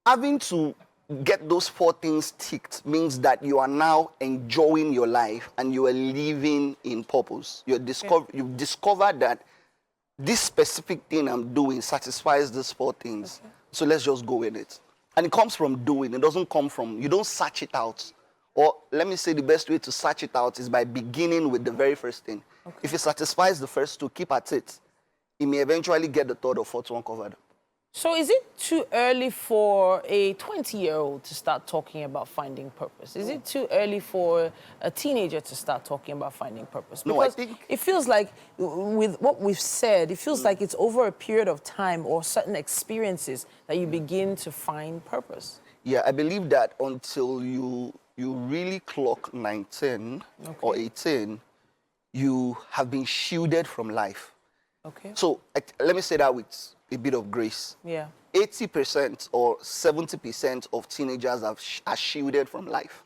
having to get those four things ticked means that you are now enjoying your life and you are living in purpose. You've discovered that this specific thing I'm doing satisfies these four things. So let's just go with it. And it comes from doing. It doesn't come from, you don't search it out. Or let me say the best way to search it out is by beginning with the very first thing. If it satisfies the first two, keep at it. You may eventually get the third or fourth one covered. So is it too early for a 20-year-old to start talking about finding purpose? Is it too early for a teenager to start talking about finding purpose? Because no, I think it feels like, with what we've said, it feels like it's over a period of time or certain experiences that you begin to find purpose. Yeah, I believe that until you really clock 19 or 18, you have been shielded from life. So let me say that with a bit of grace. 80% or 70% of teenagers are shielded from life.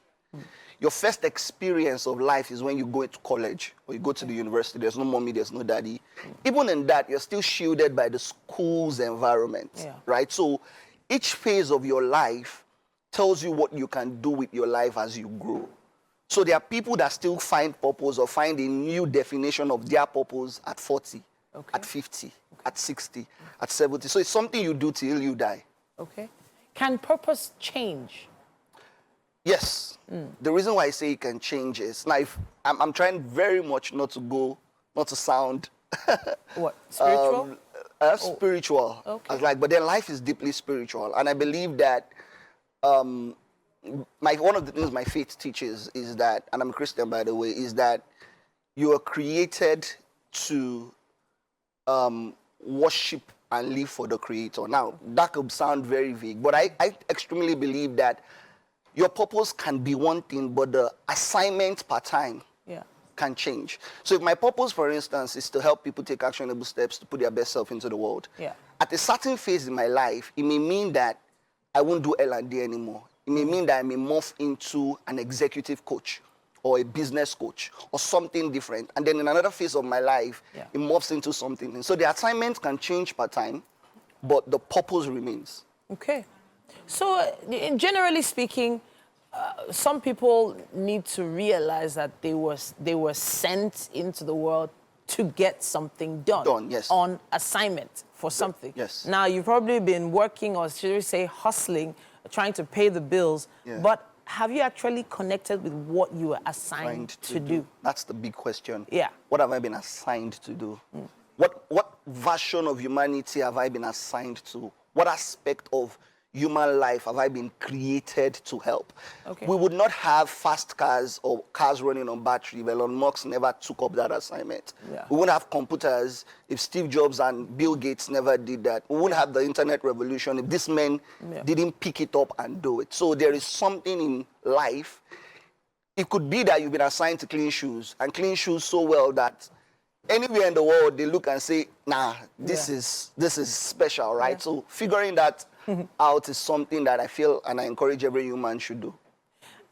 Your first experience of life is when you go to college or you go to the university. There's no mommy, there's no daddy. Even in that, you're still shielded by the school's environment, right? So each phase of your life tells you what you can do with your life as you grow. So there are people that still find purpose or find a new definition of their purpose at 40. At 50, at 60, at 70. So it's something you do till you die. Can purpose change? Yes. The reason why I say it can change is, now I'm trying very much not to sound... What, spiritual? Spiritual. But then life is deeply spiritual. And I believe that one of the things my faith teaches is that, and I'm a Christian by the way, is that you are created to worship and live for the Creator. Now, that could sound very vague, but I extremely believe that your purpose can be one thing, but the assignment per time can change. So if my purpose, for instance, is to help people take actionable steps to put their best self into the world, at a certain phase in my life, it may mean that I won't do L&D anymore. It may mean that I may morph into an executive coach or a business coach or something different. And then in another phase of my life, it morphs into something. And so the assignment can change per time, but the purpose remains. Okay. So generally speaking, some people need to realize that they were sent into the world to get something done. Yes. On assignment for something. Yes. Now, you've probably been working, or should we say hustling, trying to pay the bills, but have you actually connected with what you were assigned to do? That's the big question. Yeah. What have I been assigned to do? What version of humanity have I been assigned to? What aspect of human life have I been created to help? Okay. We would not have fast cars or cars running on battery if Elon Musk never took up that assignment. Yeah. We wouldn't have computers if Steve Jobs and Bill Gates never did that. We wouldn't have the internet revolution if these men didn't pick it up and do it. So there is something in life. It could be that you've been assigned to clean shoes, and clean shoes so well that anywhere in the world they look and say, nah, this is special, right? So figuring that out is something that I feel and I encourage every human should do.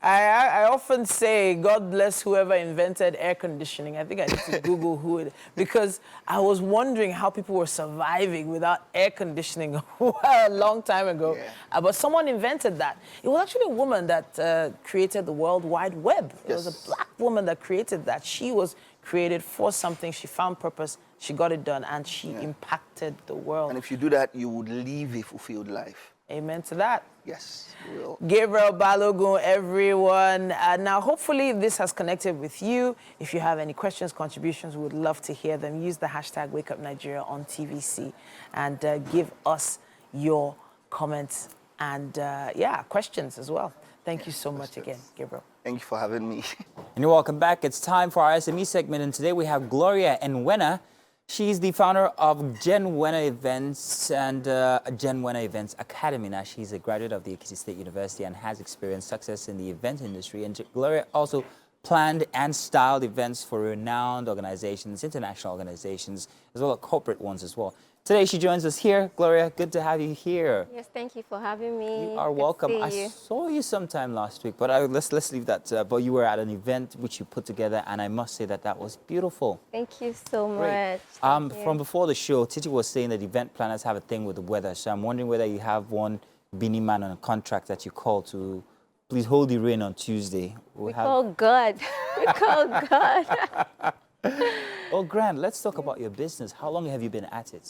I often say, God bless whoever invented air conditioning. I think I need to Google who it, because I was wondering how people were surviving without air conditioning a long time ago. But someone invented that. It was actually a woman that created the World Wide Web. It was a black woman that created that. She was created for something. She found purpose. She got it done, and she impacted the world. And if you do that, you would live a fulfilled life. Amen to that. Yes, you will. Gabriel Balogun, everyone. Now, hopefully this has connected with you. If you have any questions, contributions, we would love to hear them. Use the hashtag #WakeUpNigeria on TVC and give us your comments and, questions as well. Thank you so much again, Gabriel. Thank you for having me. And you're welcome back. It's time for our SME segment, and today we have Gloria Enwena. She's the founder of Genwena Events and Genwena Events Academy. Now, she's a graduate of the Ekiti State University and has experienced success in the event industry. And Gloria also planned and styled events for renowned organizations, international organizations, as well as corporate ones as well. Today, she joins us here. Gloria, good to have you here. Yes, thank you for having me. You are welcome. I saw you sometime last week, but let's leave that. But you were at an event which you put together, and I must say that that was beautiful. Thank you so Great. much. From before the show, Titi was saying that event planners have a thing with the weather. So I'm wondering whether you have one Beanie Man on a contract that you call to please hold the rain on Tuesday. We call God. We call God. Oh, Grant, let's talk about your business. How long have you been at it?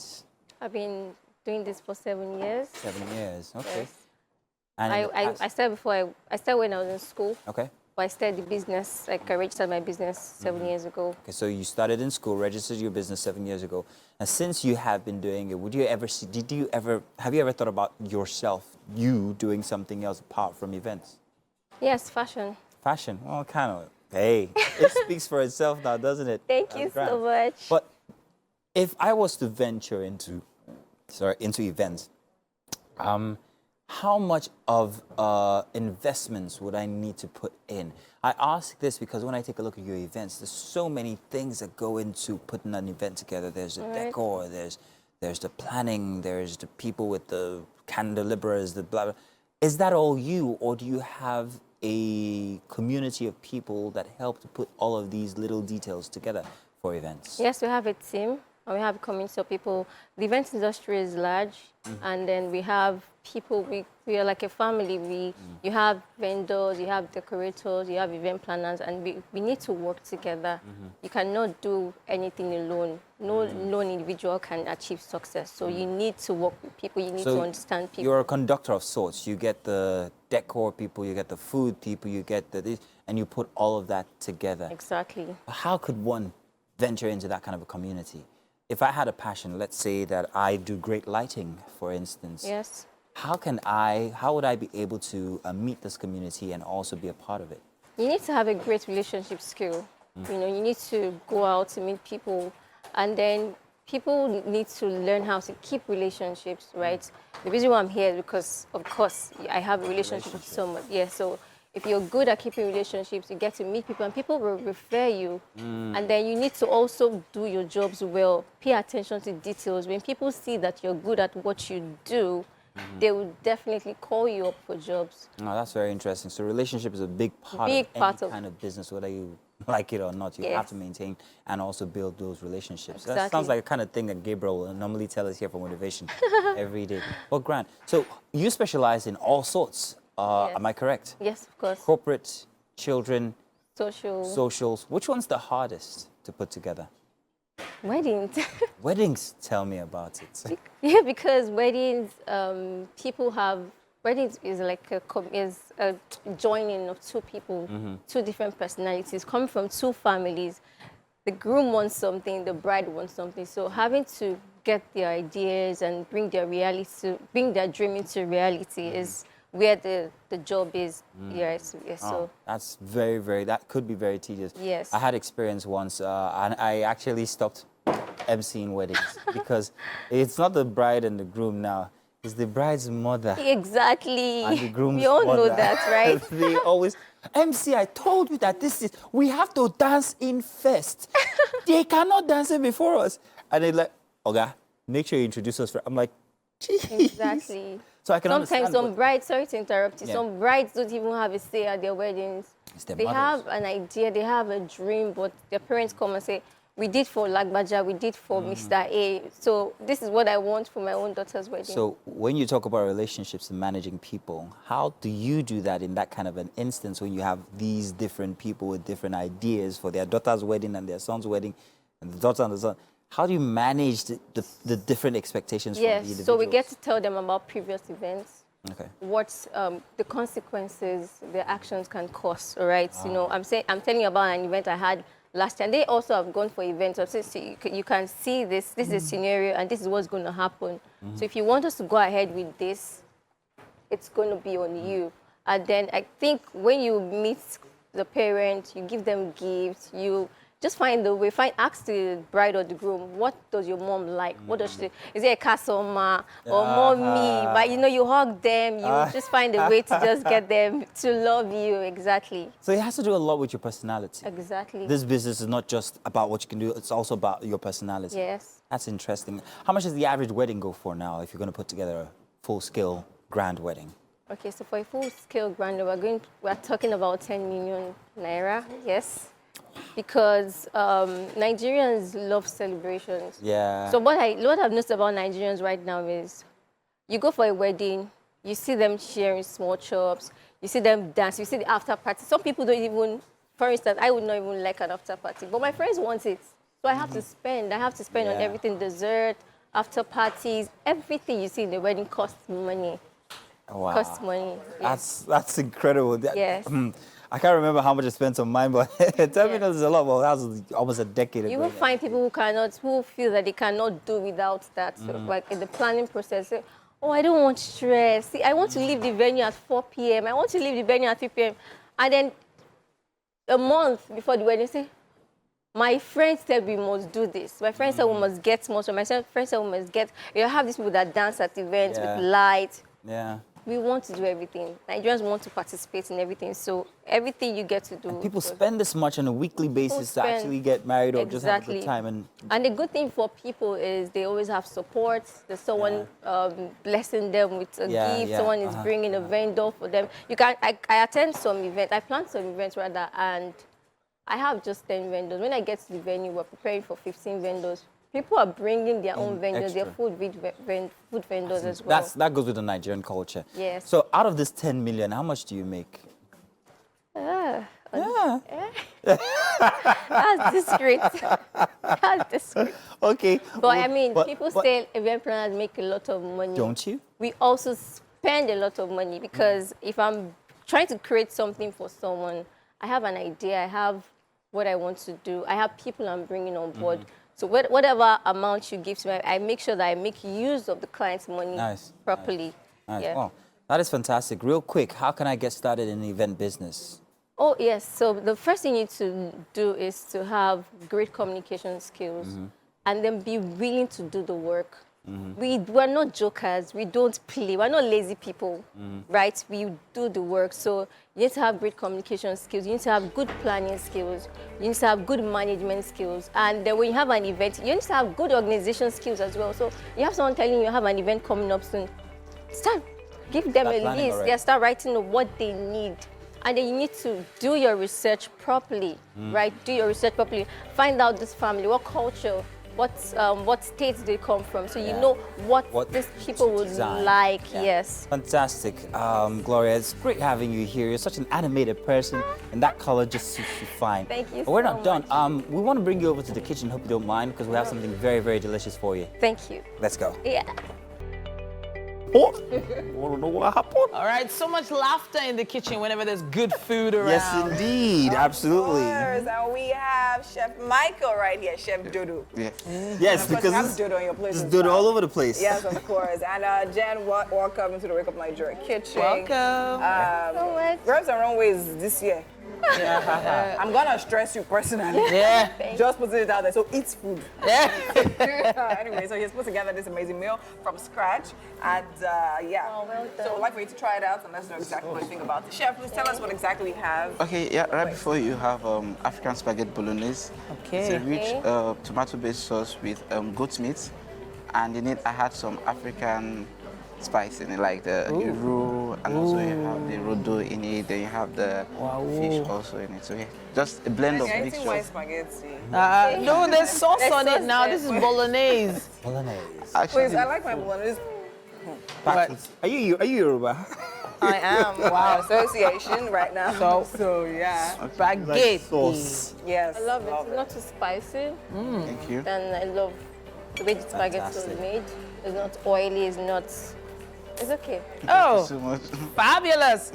I've been doing this for 7 years. 7 years, okay. Yes. And I started before I started when I was in school. Okay. But I started the business, like I registered my business 7 years ago. Okay, so you started in school, registered your business 7 years ago. And since you have been doing it, have you ever thought about yourself, you doing something else apart from events? Yes, fashion. Fashion, well, kind of. Hey, it speaks for itself now, doesn't it? Thank you so much. But if I was to venture into events, how much of investments would I need to put in? I ask this because when I take a look at your events, there's so many things that go into putting an event together. There's the decor, there's the planning, there's the people with the candelabras, the blah, blah. Is that all you, or do you have a community of people that help to put all of these little details together for events? Yes, we have a team. And we have a community of people. The events industry is large, and then we have people. We are like a family. You have vendors, you have decorators, you have event planners, and we need to work together. You cannot do anything alone. No individual can achieve success. So you need to work with people. You need to understand people. You're a conductor of sorts. You get the decor people, you get the food people, you get this, and you put all of that together. Exactly. How could one venture into that kind of a community? If I had a passion, let's say that I do great lighting, for instance. Yes. How would I be able to meet this community and also be a part of it? You need to have a great relationship skill. You know, you need to go out to meet people, and then people need to learn how to keep relationships, right? The reason why I'm here is because, of course, I have a relationship with someone. Yeah, so If you're good at keeping relationships, you get to meet people and people will refer you. And then you need to also do your jobs well. Pay attention to details. When people see that you're good at what you do, they will definitely call you up for jobs. Oh, that's very interesting. So relationship is a big part of any kind of business, whether you like it or not. You have to maintain and also build those relationships. Exactly. That sounds like the kind of thing that Gabriel will normally tell us here for motivation every day. Well, Grant, so you specialize in all sorts. Am I correct? Yes, of course. Corporate, children, Social. socials. Which one's the hardest to put together? Weddings. Weddings, tell me about it. Yeah, because weddings, weddings is like a joining of two people, two different personalities, coming from two families. The groom wants something, the bride wants something. So having to get their ideas and bring their dream into reality is where the job is. Yes. So that's that could be very tedious. Yes. I had experience once, and I actually stopped emceeing weddings because it's not the bride and the groom now. It's the bride's mother. Exactly. And the groom's we all mother. know that, right? They always, MC, I told you that we have to dance in first. They cannot dance in before us. And they're like, okay, make sure you introduce us first. I'm like, geez. Exactly. So I can Sometimes understand. some brides, sorry to interrupt you, Yeah. some brides don't even have a say at their weddings. They have an idea, they have a dream, but their parents come and say, we did for Lagbaja, we did for Mr. A. So this is what I want for my own daughter's wedding. So when you talk about relationships and managing people, how do you do that in that kind of an instance when you have these different people with different ideas for their daughter's wedding and their son's wedding, and the daughter and the son? How do you manage the different expectations from the individuals? So we get to tell them about previous events. Okay. What the consequences their actions can cause, all right? You know, I'm telling you about an event I had last year. And they also have gone for events. So you can see this is a scenario and this is what's going to happen. So if you want us to go ahead with this, it's going to be on you. And then I think when you meet the parent, you give them gifts, you just find the way, ask the bride or the groom, what does your mom like? What does she, is it a casoma or mommy? But you know, you hug them, you just find a way to just get them to love you, exactly. So it has to do a lot with your personality. Exactly. This business is not just about what you can do, it's also about your personality. Yes. That's interesting. How much does the average wedding go for now if you're going to put together a full-scale grand wedding? Okay, so for a full-scale grand, we're talking about 10 million naira, yes. Because Nigerians love celebrations. Yeah. So what I've noticed about Nigerians right now is you go for a wedding, you see them sharing small chops, you see them dance, you see the after party. Some people don't even, for instance, I would not even like an after party, but my friends want it. So I have to spend. I have to spend on everything, dessert, after parties, everything you see in the wedding costs money. Wow. Costs money. Yes. That's incredible. Yes. I can't remember how much I spent on mine, but 10 million is a lot. Well, that was almost a decade ago. You will find people who feel that they cannot do without that. So, like in the planning process, say, oh, I don't want stress. See, I want to leave the venue at 4 p.m. I want to leave the venue at 3 p.m. And then a month before the wedding, say, my friend said we must do this. My friend said we must get more. My friend said we must get. You have these people that dance at events with light. Yeah. We want to do everything. Nigerians want to participate in everything. So everything you get to do. And people spend this much on a weekly basis to actually get married or just have a good time. And the good thing for people is they always have support. There's someone blessing them with a gift. Someone is bringing a vendor for them. I attend some events. I plan some events rather, and I have just 10 vendors. When I get to the venue, we're preparing for 15 vendors. People are bringing their own vendors, their food vendors as well. That goes with the Nigerian culture. Yes. So out of this 10 million, how much do you make? That's discreet. That's discreet. Okay. But I mean, people say event planners make a lot of money. Don't you? We also spend a lot of money because if I'm trying to create something for someone, I have an idea, I have what I want to do, I have people I'm bringing on board. So whatever amount you give to me, I make sure that I make use of the client's money properly. Nice. Yeah. Wow, that is fantastic. Real quick, how can I get started in the event business? Oh, yes. So the first thing you need to do is to have great communication skills and then be willing to do the work. we're not jokers. We don't play. We're not lazy people, right? We do the work. So you need to have great communication skills. You need to have good planning skills. You need to have good management skills. And then when you have an event, you need to have good organization skills as well. So you have someone telling you have an event coming up soon. Give them a list. Yeah, start writing what they need. And then you need to do your research properly, right? Do your research properly. Find out this family, what culture, what states they come from, so you know what these people would like. Yes. Fantastic, Gloria. It's great having you here. You're such an animated person, and that color just suits you fine. Thank you. But we're not much. done. We want to bring you over to the kitchen. Hope you don't mind, because we have something very, very delicious for you. Thank you. Let's go. Yeah. Oh, I want to know what happened. All right, so much laughter in the kitchen whenever there's good food around. Yes, indeed, absolutely. And we have Chef Michael right here, Chef Dodo. Yes. Yes, And of course, because you have this Dodo on your plate. is Dodo all over the place. Yes, of course. And Jen, welcome to the Wake Up Nigeria kitchen. Welcome. Rubs and Runways this year. I'm gonna stress you personally. Yeah. Just putting it out there. So eat food. Yeah. Anyway, so he's put together this amazing meal from scratch, and yeah. Oh, well done. So I'd like for you to try it out and let us know exactly what you think about it. Chef, please tell us what exactly you have. Okay, yeah, right before you have African spaghetti bolognese. Okay. It's a rich tomato-based sauce with goat meat, and in it I had some African spice in it, like the Uru, and also you have the rodo in it, then you have the fish also in it. So yeah, just a blend of You're eating white mixtures. spaghetti. No, there's sauce There's on it sauce now. there. This is bolognese. Bolognese. Please, I like my bolognese. Are you Yoruba? I am. Wow. Association right now. So yeah. Spaghetti. Sauce. Yes. I love it. It's not too spicy. Thank you. And I love the way the spaghetti was Fantastic. made. It's not oily. It's not. It's okay. Oh, So much. fabulous.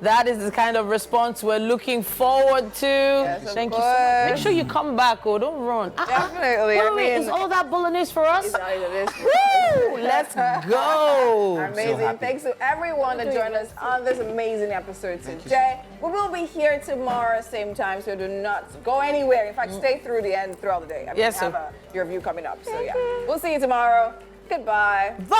That is the kind of response we're looking forward to. Yes, Thank of you so much. course. Make sure you come back, oh, don't run. Definitely. Wait, is all that bolognese for us? It is. Woo! Let's go. Amazing. Thanks to everyone that joined us on this amazing episode today. We will be here tomorrow, same time, so do not go anywhere. In fact, stay through the end, throughout the day. I mean, Yes, we have your review coming up. So yeah, we'll see you tomorrow. Goodbye. Bye.